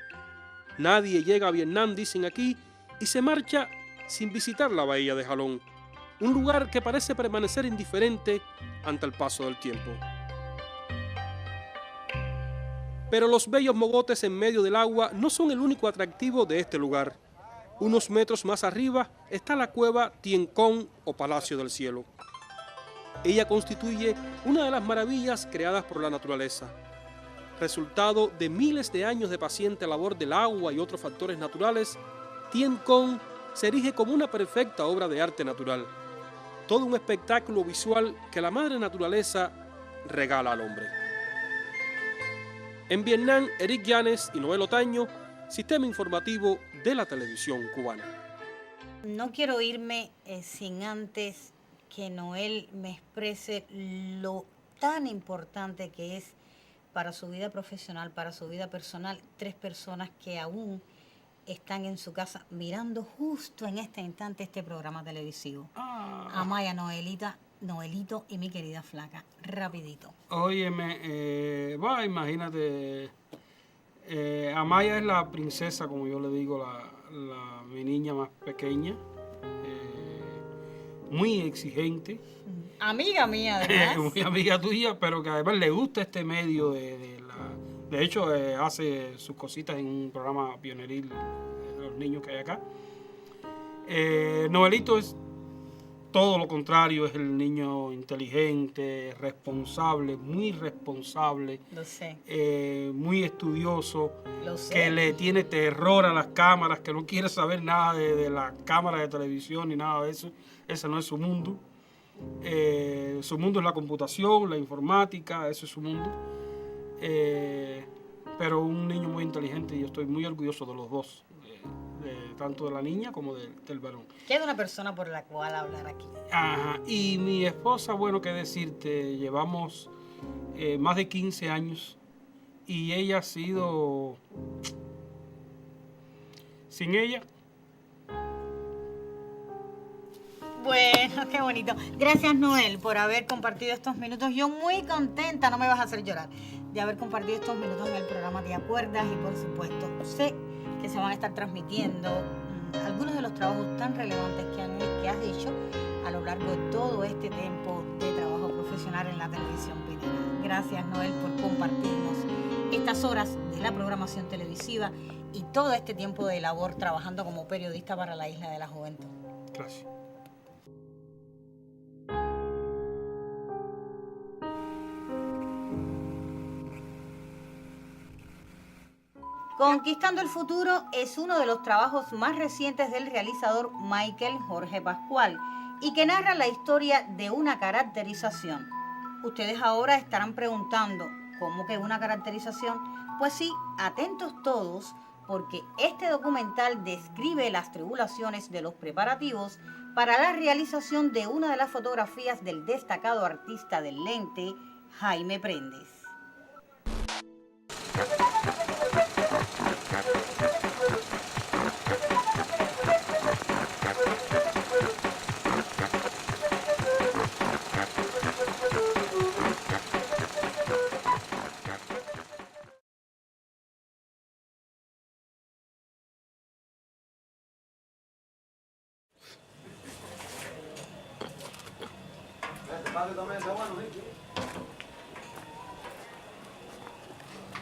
Nadie llega a Vietnam, dicen aquí, y se marcha sin visitar la bahía de Halong, un lugar que parece permanecer indiferente ante el paso del tiempo. Pero los bellos mogotes en medio del agua no son el único atractivo de este lugar. Unos metros más arriba está la cueva Tien Con o Palacio del Cielo. Ella constituye una de las maravillas creadas por la naturaleza. Resultado de miles de años de paciente labor del agua y otros factores naturales, Tien Con se erige como una perfecta obra de arte natural. Todo un espectáculo visual que la madre naturaleza regala al hombre. En Vietnam, Eric Llanes y Noel Otaño, Sistema Informativo de la Televisión Cubana. No quiero irme sin antes que Noel me exprese lo tan importante que es para su vida profesional, para su vida personal, 3 personas que aún están en su casa mirando justo en este instante este programa televisivo. Amaya, Noelito y mi querida flaca. Rapidito. Óyeme, imagínate, Amaya es la princesa, como yo le digo, mi niña más pequeña, muy exigente. Amiga mía, además. Muy amiga tuya, pero que además le gusta este medio de hecho, hace sus cositas en un programa pioneril de los niños que hay acá. Noelito es todo lo contrario, es el niño inteligente, responsable, muy responsable. Lo sé. Muy estudioso. Lo sé. Que le tiene terror a las cámaras, que no quiere saber nada de la cámara de televisión ni nada de eso. Ese no es su mundo. Su mundo es la computación, la informática, eso es su mundo. Pero un niño muy inteligente y yo estoy muy orgulloso de los dos, tanto de la niña como del varón. Queda una persona por la cual hablar aquí. Ajá. Y mi esposa, bueno, qué decirte, llevamos más de 15 años y ella ha sido, sin ella. Bueno, qué bonito. Gracias, Noel, por haber compartido estos minutos. Yo muy contenta, no me vas a hacer llorar, de haber compartido estos minutos en el programa ¿Te acuerdas? Y por supuesto, sé que se van a estar transmitiendo algunos de los trabajos tan relevantes que has hecho a lo largo de todo este tiempo de trabajo profesional en la televisión pinera. Gracias, Noel, por compartirnos estas horas de la programación televisiva y todo este tiempo de labor trabajando como periodista para la Isla de la Juventud. Gracias. Conquistando el futuro es uno de los trabajos más recientes del realizador Michael Jorge Pascual y que narra la historia de una caracterización. Ustedes ahora estarán preguntando, ¿cómo que una caracterización? Pues sí, atentos todos, porque este documental describe las tribulaciones de los preparativos para la realización de una de las fotografías del destacado artista del lente, Jaime Prendes.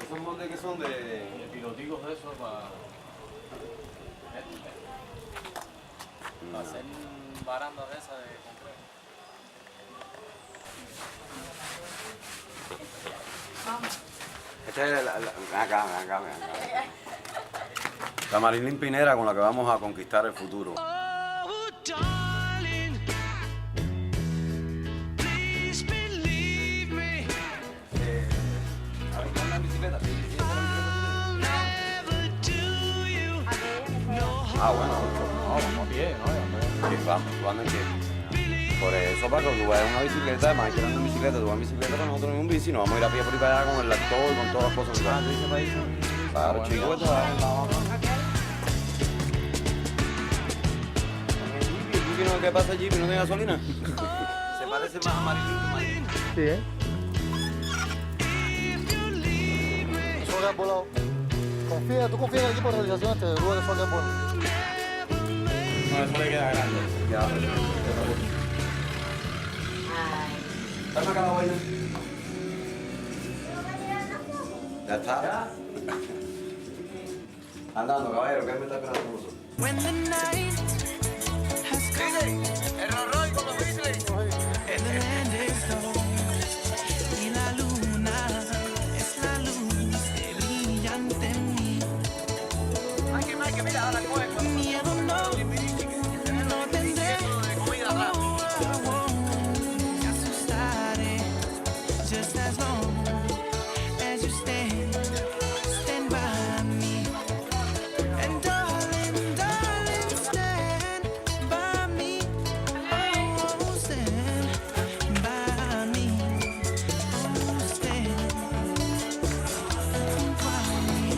Esos moldes que son de piloticos de esos para hacer barandas de esas de concreto. Esta es acá. La Marilyn Pinera con la que vamos a conquistar el futuro. Bueno, vamos bien, ¿no? Vamos, por eso, Paco, tú vas en una bicicleta, además que en bicicleta, tú vas en bicicleta para nosotros en un bici, nos vamos a ir a pie por ahí para allá con el lactol y con todas las cosas que van. Claro, chico, esto va en la mano. ¿El Jeepy no? ¿Qué pasa, Jeepy? ¿No tiene gasolina? Se parece más a Marilyn que Marilyn. Sí, Eso que has volado. ¿Tú confías en el equipo de realización de Rubén de Sol que es bueno? No, eso le queda grande. Dame acá la vaina. Ya está. Andando, caballero, que me está esperando con nosotros. El Roy con los Beatles. Y la luna es la luz que brilla ante mí. Mike, mira, ahora coge. Miedo no tendré. Me asustaré. Just as long as you stand by me. And darling, stand by me. Oh, stand by me. Oh, stand junto a mí.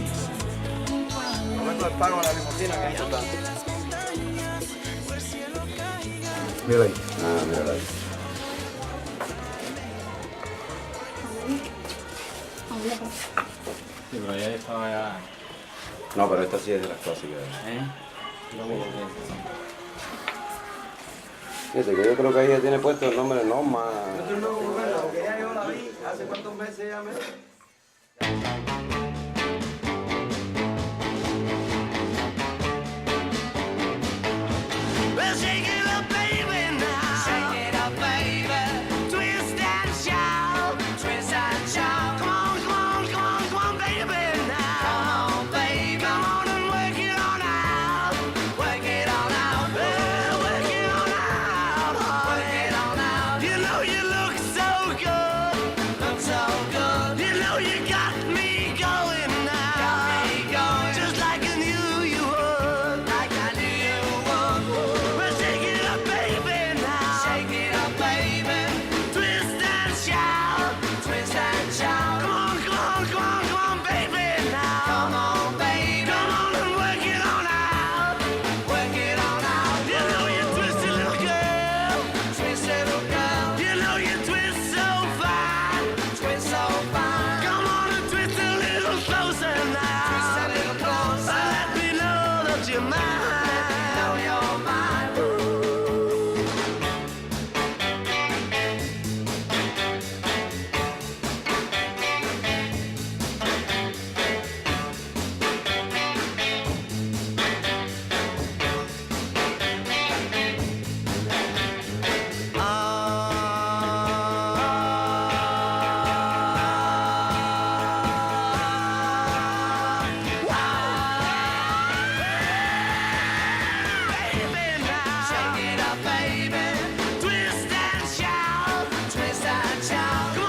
Momento del pago de la limusina, que es importante. Mira ahí. Mira ahí. Sí, pero ya estaba ya. No, pero esta sí es de las clásicas. Fíjate que yo creo que ahí ya tiene puesto el nombre de Norma. Yo la vi hace cuántos meses ya me... Well, shake it up, baby, now. Shake it up, baby. Twist and shout. Twist and shout. Come on, baby, now. Come on, baby. Come on and work it on out. Work it on out. Well, work it on out. Work it on out. You know you look so good. Look so good. You know you got me going now. Got me going. Just like I knew you would. Like I knew you would. Well, shake it up, baby, now. Shake it up, baby. Twist and shout. Twist and shout. Come on, baby, now. Come on, baby. Come on and work it on out. Work it on out. You know you twisty little girl. Twist little girl. You know you twist so fine. Twist so fine. Come on and twist a little closer now. Twist a little closer. Let me know that you're mine. Let me know you're mine. Shake it up, baby. Twist and shout. Twist and shout. Come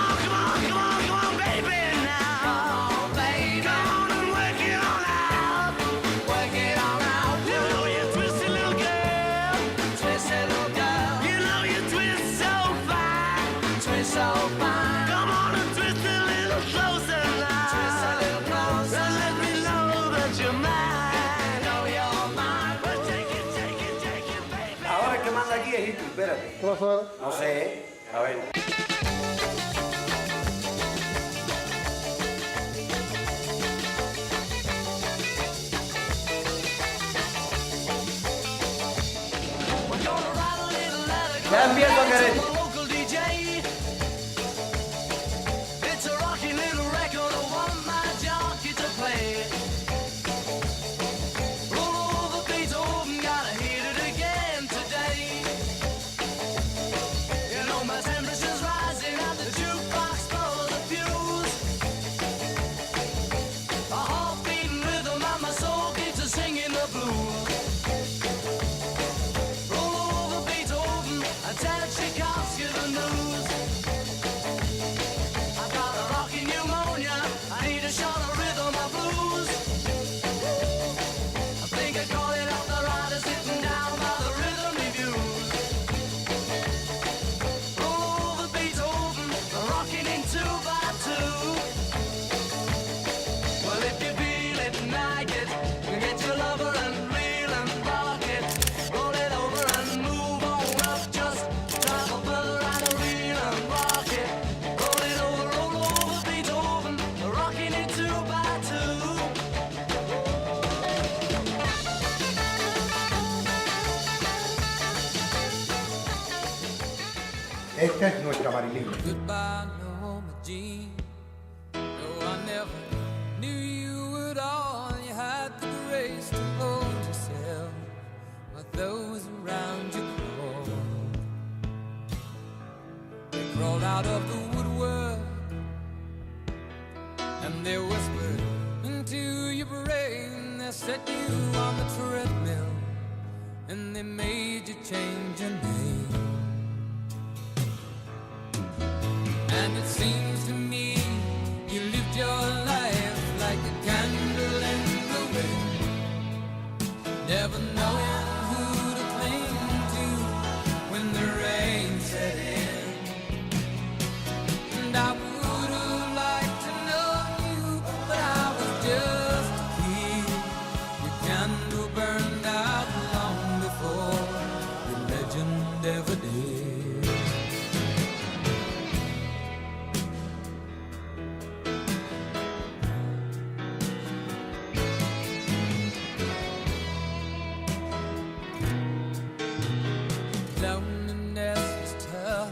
on, baby, now. Come on, baby. Come on and work it on out. Work it on out. You know you twisty little girl. Twisty little girl. You know you twist so fine. Twist so fine. Come on and pasa aquí es esto, espérate. ¿Qué pasó ahora? No sé, a ver. Ya empiezo a querer. It's a rocky little record I want my jockey to play. Roll over Beethoven, gotta hit it again today. You know my temperature's rising at the jukebox blows the fuse. A heart-beating rhythm and my soul keeps a singing the blues. Roll over Beethoven and tell Tchaikovsky the news. I got a rocking pneumonia, I need a shot of rhythm or blues. I think I call it up the rider sitting down by the rhythm reviews. Roll over Beethoven, rocking in 2x2. Well, if you feel it and like it, you get your lover and reel and rock it. Roll it over and move on up, just travel further and reel and rock it. Roll it over, roll over Beethoven, rocking in 2x2. Esta es nuestra Marilyn. Goodbye, Norma Jean. No, I never knew you at all. You had the grace to hold yourself while those around you crawled. They crawled out of the woodwork and they whispered into your brain. They set you on the treadmill and they made you change your name. And it seems to me you lived your life like a candle in the wind, never knowing who to cling to when the rain set in. And I would have liked to know you, but I was just a kid. Your candle burned out long before your legend ever did. Loneliness was tough,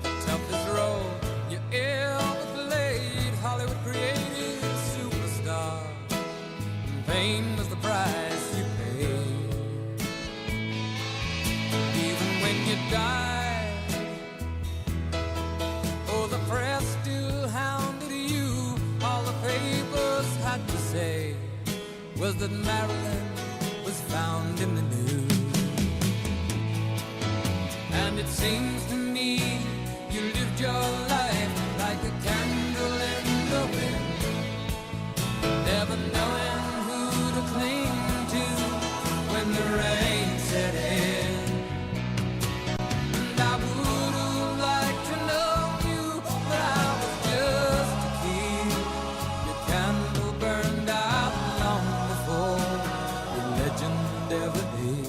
the toughest role you ever played. Hollywood created superstar, and pain was the price you paid. Even when you died, oh, the press still hounded you. All the papers had to say was that Marilyn was found in the news. And it seems to me you lived your life like a candle in the wind, never knowing who to cling to when the rain set in. And I would have liked to know you, but I was just a kid. Your candle burned out long before your legend ever did.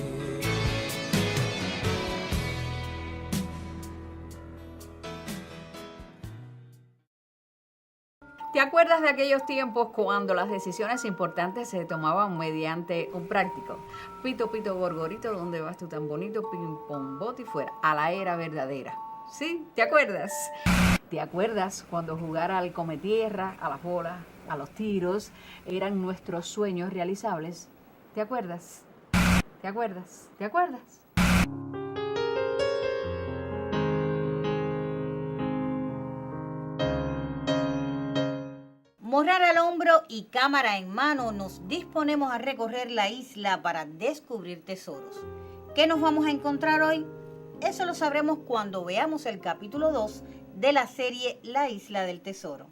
¿Te acuerdas de aquellos tiempos cuando las decisiones importantes se tomaban mediante un práctico? Pito, pito, gorgorito, ¿dónde vas tú tan bonito? Pim, pom, bote y fuera. A la era verdadera. ¿Sí? ¿Te acuerdas? ¿Te acuerdas cuando jugar al cometierra, a las bolas, a los tiros, eran nuestros sueños realizables? ¿Te acuerdas? ¿Te acuerdas? ¿Te acuerdas? Morral al hombro y cámara en mano, nos disponemos a recorrer la isla para descubrir tesoros. ¿Qué nos vamos a encontrar hoy? Eso lo sabremos cuando veamos el capítulo 2 de la serie La Isla del Tesoro.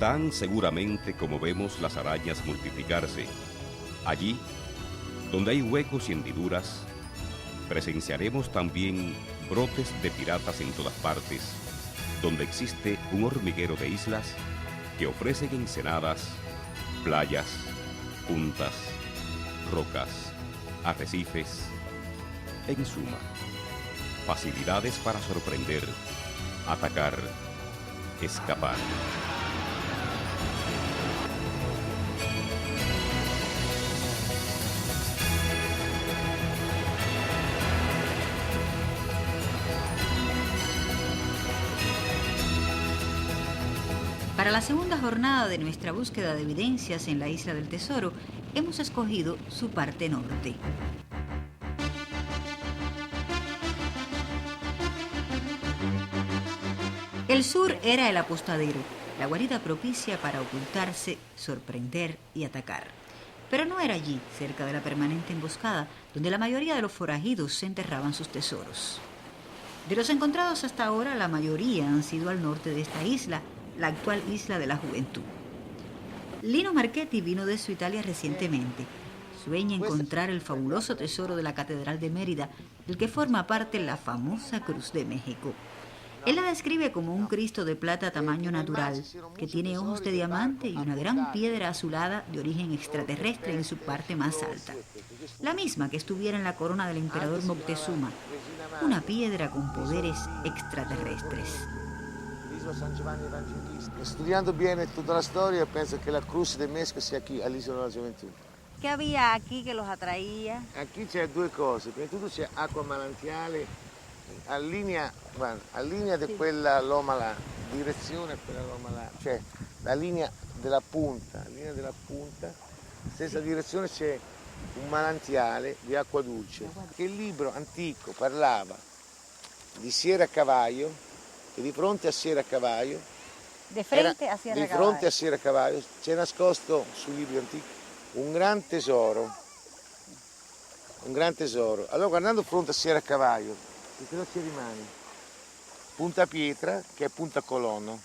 Tan seguramente como vemos las arañas multiplicarse, allí, donde hay huecos y hendiduras, presenciaremos también brotes de piratas en todas partes, donde existe un hormiguero de islas que ofrecen ensenadas, playas, puntas, rocas, arrecifes, en suma, facilidades para sorprender, atacar, escapar. Para la segunda jornada de nuestra búsqueda de evidencias en la Isla del Tesoro, hemos escogido su parte norte. El sur era el apostadero, la guarida propicia para ocultarse, sorprender y atacar. Pero no era allí, cerca de la permanente emboscada, donde la mayoría de los forajidos se enterraban sus tesoros. De los encontrados hasta ahora, la mayoría han sido al norte de esta isla, la actual Isla de la Juventud. Lino Marchetti vino de su Italia recientemente. Sueña encontrar el fabuloso tesoro de la Catedral de Mérida, del que forma parte la famosa Cruz de México. Él la describe como un Cristo de plata tamaño natural, que tiene ojos de diamante y una gran piedra azulada de origen extraterrestre en su parte más alta. La misma que estuviera en la corona del emperador Moctezuma, una piedra con poderes extraterrestres. San Giovanni Evangelista. Estudiando bien toda la historia, pienso que la Cruz de México sea aquí, all'Isola della Gioventù. ¿Qué había aquí que los atraía? Aquí c'è due cose, prima di tutto c'è acqua malantiale, a linea di quella loma là, direzione quella loma là, cioè la linea della punta, stessa direzione c'è un malantiale di acqua dolce, che il libro antico parlava di Sierra Cavallo, e di fronte a Sierra Cavallo, di fronte a Sierra Cavallo c'è nascosto sul libro antico un gran tesoro. Allora guardando fronte a Sierra Cavallo, che cosa ci rimane? Punta Pietra, che è Punta Colonna,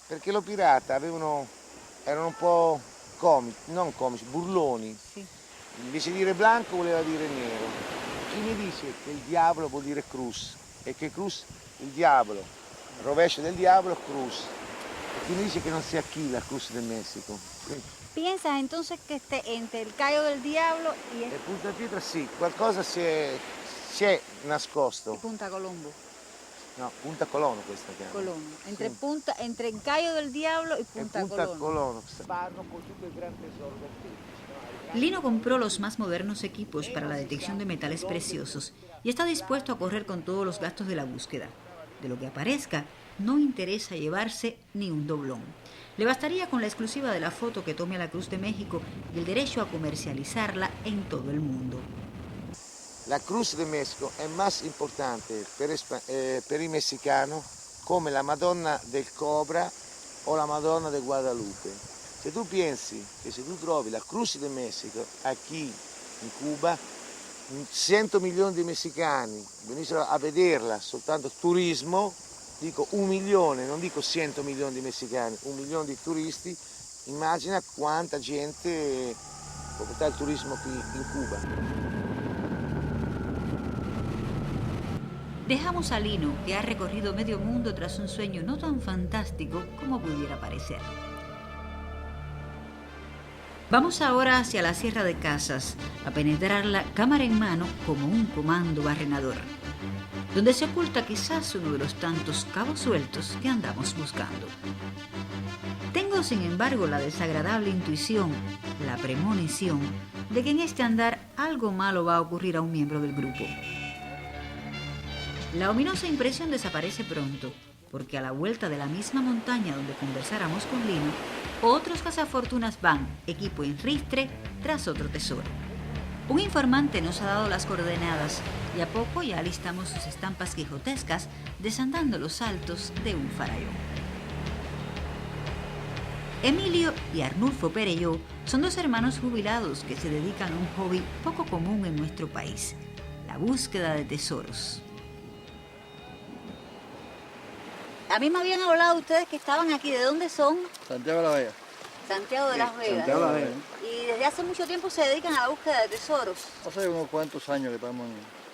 perché lo pirata erano un po' comici, burloni. Sì. Invece di dire blanco voleva dire nero. Chi mi dice che il diavolo vuol dire cruz e che cruz il diavolo, rovescio del diablo, cruz. ¿Quién mi dice que no sea aquí la Cruz de México? Sí. ¿Piensas entonces que esté entre el Cayo del Diablo y Punta Pietra? Sì, qualcosa c'è nascosto. Y Punta Colombo. No, Punta Colono questa che Colono. Entre el Cayo del Diablo y Punta Colono. Lino compró los más modernos equipos para la detección de metales preciosos y está dispuesto a correr con todos los gastos de la búsqueda. De lo que aparezca, no interesa llevarse ni un doblón. Le bastaría con la exclusiva de la foto que tome a la Cruz de México y el derecho a comercializarla en todo el mundo. La Cruz de México è más importante per i messicani come la Madonna del Cobra o la Madonna del Guadalupe. Se tu pensi che se tu trovi la Cruz de México qui in Cuba, 100 milioni di messicani venissero a vederla soltanto turismo, dico 1 milione, non dico 100 milioni di messicani, 1 milione di turisti, immagina quanta gente può portare il turismo qui in Cuba. Dejamos a Lino, que ha recorrido medio mundo tras un sueño no tan fantástico como pudiera parecer. Vamos ahora hacia la Sierra de Casas, a penetrarla cámara en mano como un comando barrenador, donde se oculta quizás uno de los tantos cabos sueltos que andamos buscando. Tengo, sin embargo, la desagradable intuición, la premonición, de que en este andar algo malo va a ocurrir a un miembro del grupo. La ominosa impresión desaparece pronto, porque a la vuelta de la misma montaña donde conversáramos con Lino, otros cazafortunas van, equipo en ristre, tras otro tesoro. Un informante nos ha dado las coordenadas y a poco ya alistamos sus estampas quijotescas desandando los altos de un farallón. Emilio y Arnulfo Perelló son dos hermanos jubilados que se dedican a un hobby poco común en nuestro país, la búsqueda de tesoros. A mí me habían hablado ustedes que estaban aquí. ¿De dónde son? Santiago de la Vega. Santiago de las Vegas. Santiago de la Vega. Y desde hace mucho tiempo se dedican a la búsqueda de tesoros. Hace unos cuantos años que estamos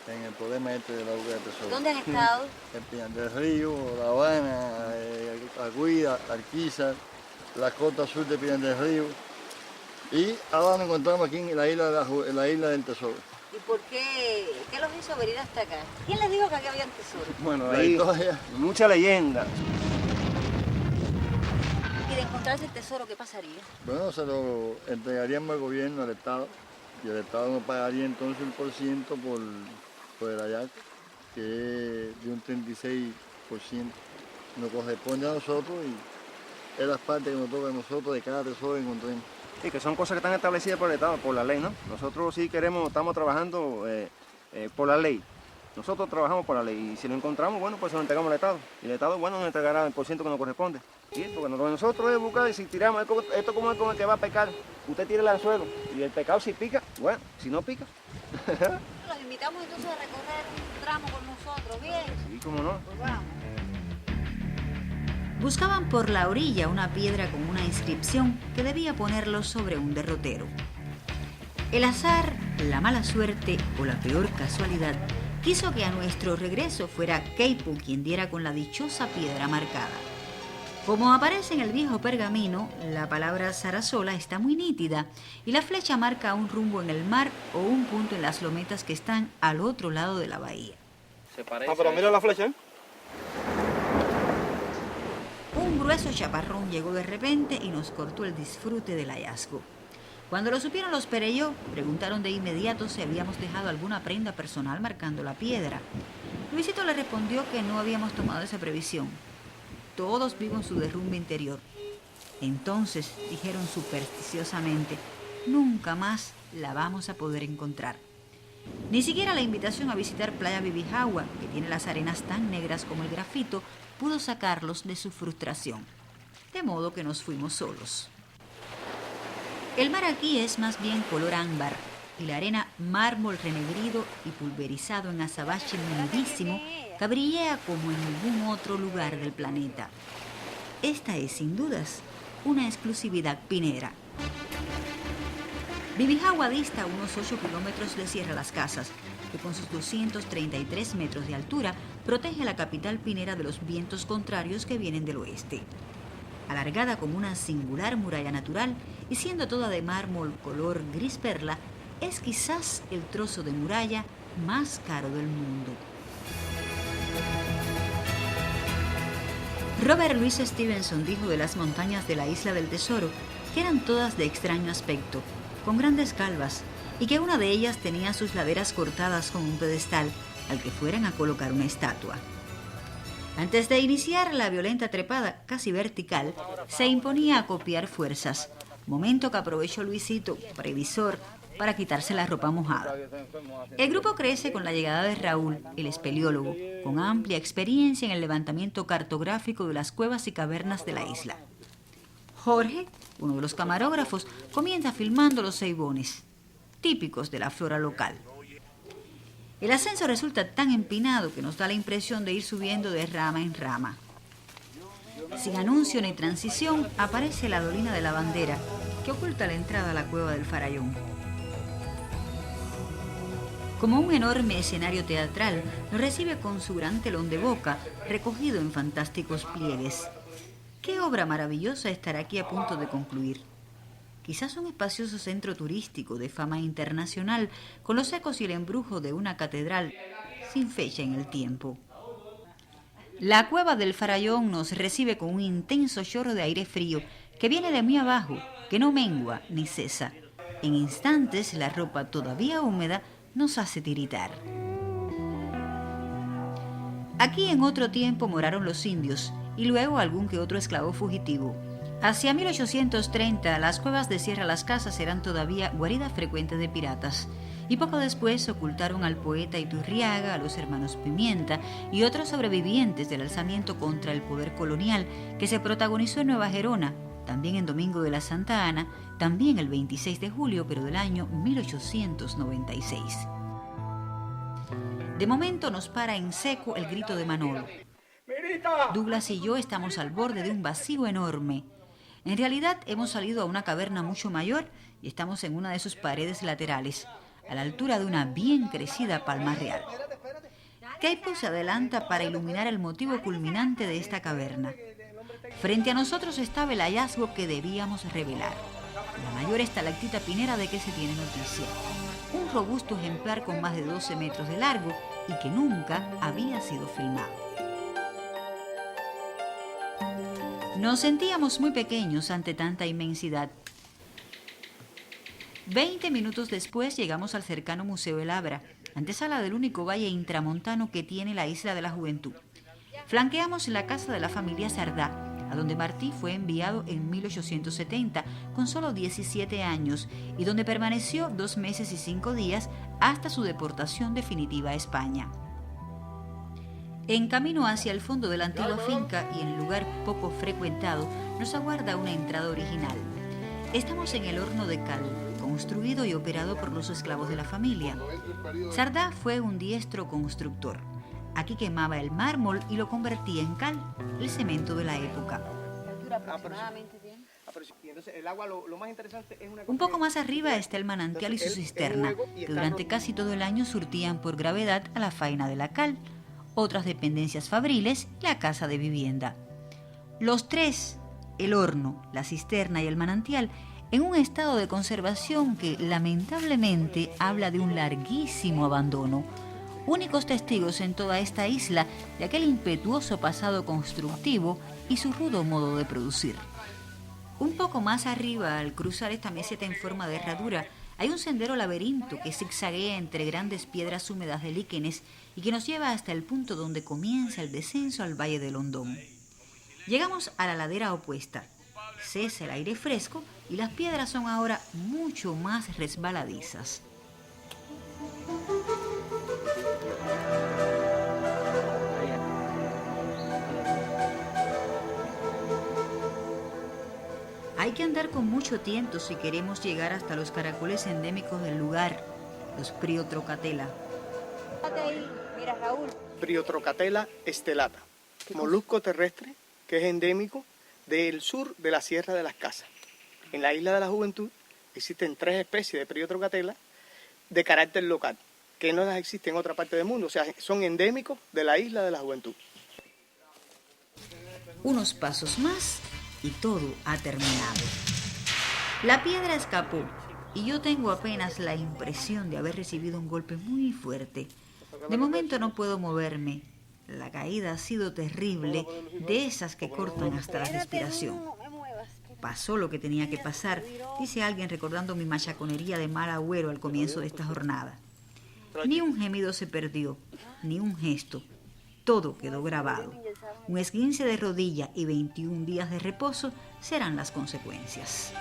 en el problema este de la búsqueda de tesoros. ¿Dónde han estado? En Pinar del Río, La Habana, Aguida, Alquizar, la costa sur de Pinar del Río. Y ahora nos encontramos aquí en la isla del Tesoro. ¿Y por qué? ¿Qué los hizo venir hasta acá? ¿Quién les dijo que aquí había tesoros? Bueno, ahí mucha leyenda. Y de encontrarse el tesoro, ¿qué pasaría? Bueno, se lo entregaríamos al gobierno, al Estado, y el Estado nos pagaría entonces un % por el hallaco, que es de un 36%. Nos corresponde a nosotros y es la parte que nos toca a nosotros de cada tesoro que encontremos. Sí, que son cosas que están establecidas por el Estado, por la ley, ¿no? Nosotros sí estamos trabajando por la ley. Nosotros trabajamos por la ley y si lo encontramos, bueno, pues se lo entregamos al Estado. Y el Estado, bueno, nos entregará el % que nos corresponde. ¿Sí? Porque lo de nosotros es buscar y si tiramos, esto como es con el que va a pecar, usted tira el anzuelo y el pecado si pica, bueno, si no pica. Los invitamos entonces a recorrer un tramo con nosotros, ¿bien? Sí, cómo no. Pues vamos. Buscaban por la orilla una piedra con una inscripción que debía ponerlos sobre un derrotero. El azar, la mala suerte o la peor casualidad quiso que a nuestro regreso fuera Keipo quien diera con la dichosa piedra marcada. Como aparece en el viejo pergamino, la palabra Sarasola está muy nítida y la flecha marca un rumbo en el mar o un punto en las lometas que están al otro lado de la bahía. Pero mira la flecha, ¿eh? Un grueso chaparrón llegó de repente y nos cortó el disfrute del hallazgo. Cuando lo supieron los Perelló, preguntaron de inmediato si habíamos dejado alguna prenda personal marcando la piedra. Luisito le respondió que no habíamos tomado esa previsión. Todos vimos su derrumbe interior. Entonces dijeron supersticiosamente, nunca más la vamos a poder encontrar. Ni siquiera la invitación a visitar Playa Bibijagua, que tiene las arenas tan negras como el grafito, pudo sacarlos de su frustración. De modo que nos fuimos solos. El mar aquí es más bien color ámbar y la arena mármol renegrido y pulverizado en azabache lindísimo que brillea como en ningún otro lugar del planeta. Esta es, sin dudas, una exclusividad pinera. Bibijagua dista unos 8 kilómetros de Sierra Las Casas, que con sus 233 metros de altura protege la capital pinera de los vientos contrarios que vienen del oeste. Alargada como una singular muralla natural y siendo toda de mármol color gris perla, es quizás el trozo de muralla más caro del mundo. Robert Louis Stevenson dijo de las montañas de la Isla del Tesoro que eran todas de extraño aspecto, con grandes calvas, y que una de ellas tenía sus laderas cortadas con un pedestal al que fueran a colocar una estatua. Antes de iniciar la violenta trepada, casi vertical, se imponía a copiar fuerzas, momento que aprovechó Luisito, previsor, para quitarse la ropa mojada. El grupo crece con la llegada de Raúl, el espeleólogo, con amplia experiencia en el levantamiento cartográfico de las cuevas y cavernas de la isla. Jorge, uno de los camarógrafos, comienza filmando los ceibones, típicos de la flora local. El ascenso resulta tan empinado que nos da la impresión de ir subiendo de rama en rama. Sin anuncio ni transición, aparece la dolina de la bandera, que oculta la entrada a la cueva del Farallón. Como un enorme escenario teatral, nos recibe con su gran telón de boca, recogido en fantásticos pliegues. ¡Qué obra maravillosa estará aquí a punto de concluir! Quizás un espacioso centro turístico de fama internacional, con los ecos y el embrujo de una catedral sin fecha en el tiempo. La cueva del Farallón nos recibe con un intenso chorro de aire frío que viene de muy abajo, que no mengua ni cesa. En instantes, la ropa todavía húmeda nos hace tiritar. Aquí en otro tiempo moraron los indios y luego algún que otro esclavo fugitivo. Hacia 1830 las cuevas de Sierra Las Casas eran todavía guaridas frecuentes de piratas y poco después ocultaron al poeta Iturriaga, a los hermanos Pimienta y otros sobrevivientes del alzamiento contra el poder colonial que se protagonizó en Nueva Gerona, también en Domingo de la Santa Ana, también el 26 de julio, pero del año 1896. De momento nos para en seco el grito de Manolo. ¡Mire Douglas y yo estamos al borde de un vacío enorme. En realidad hemos salido a una caverna mucho mayor y estamos en una de sus paredes laterales, a la altura de una bien crecida palma real. Keipo se adelanta para iluminar el motivo culminante de esta caverna. Frente a nosotros estaba el hallazgo que debíamos revelar, la mayor estalactita pinera de que se tiene noticia. Un robusto ejemplar con más de 12 metros de largo y que nunca había sido filmado. Nos sentíamos muy pequeños ante tanta inmensidad. 20 minutos después llegamos al cercano Museo El Abra, antesala del único valle intramontano que tiene la Isla de la Juventud. Flanqueamos la casa de la familia Sardá, a donde Martí fue enviado en 1870 con solo 17 años y donde permaneció 2 meses y 5 días hasta su deportación definitiva a España. En camino hacia el fondo de la antigua finca y en el lugar poco frecuentado, nos aguarda una entrada original. Estamos en el horno de cal, construido y operado por los esclavos de la familia. Sardá fue un diestro constructor. Aquí quemaba el mármol y lo convertía en cal, el cemento de la época. Un poco más arriba está el manantial y su cisterna, que durante casi todo el año surtían por gravedad a la faena de la cal, otras dependencias fabriles y la casa de vivienda. Los tres, el horno, la cisterna y el manantial, en un estado de conservación que lamentablemente habla de un larguísimo abandono, únicos testigos en toda esta isla de aquel impetuoso pasado constructivo y su rudo modo de producir. Un poco más arriba, al cruzar esta meseta en forma de herradura, hay un sendero laberinto que zigzaguea entre grandes piedras húmedas de líquenes y que nos lleva hasta el punto donde comienza el descenso al Valle del Hondón. Llegamos a la ladera opuesta. Cesa el aire fresco y las piedras son ahora mucho más resbaladizas. Hay que andar con mucho tiento si queremos llegar hasta los caracoles endémicos del lugar, los Priotrocatela. Mira, Raúl. Priotrocatela estelata, molusco terrestre que es endémico del sur de la Sierra de las Casas. En la Isla de la Juventud existen 3 especies de Priotrocatela de carácter local, que no las existen en otra parte del mundo, o sea, son endémicos de la Isla de la Juventud. Unos pasos más y todo ha terminado. La piedra escapó y yo tengo apenas la impresión de haber recibido un golpe muy fuerte. De momento no puedo moverme. La caída ha sido terrible, de esas que cortan hasta la respiración. Pasó lo que tenía que pasar, dice alguien recordando mi machaconería de mal agüero al comienzo de esta jornada. Ni un gemido se perdió, ni un gesto. Todo quedó grabado. Un esguince de rodilla y 21 días de reposo serán las consecuencias.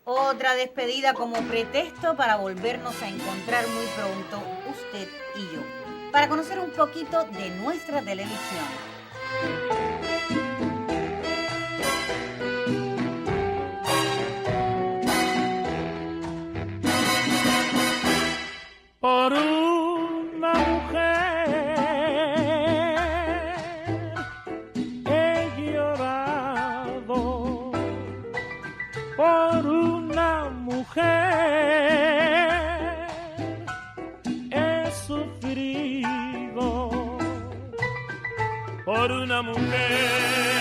Otra despedida como pretexto para volvernos a encontrar muy pronto, usted y yo, para conocer un poquito de nuestra televisión. Por una mujer he llorado, por una por una mujer.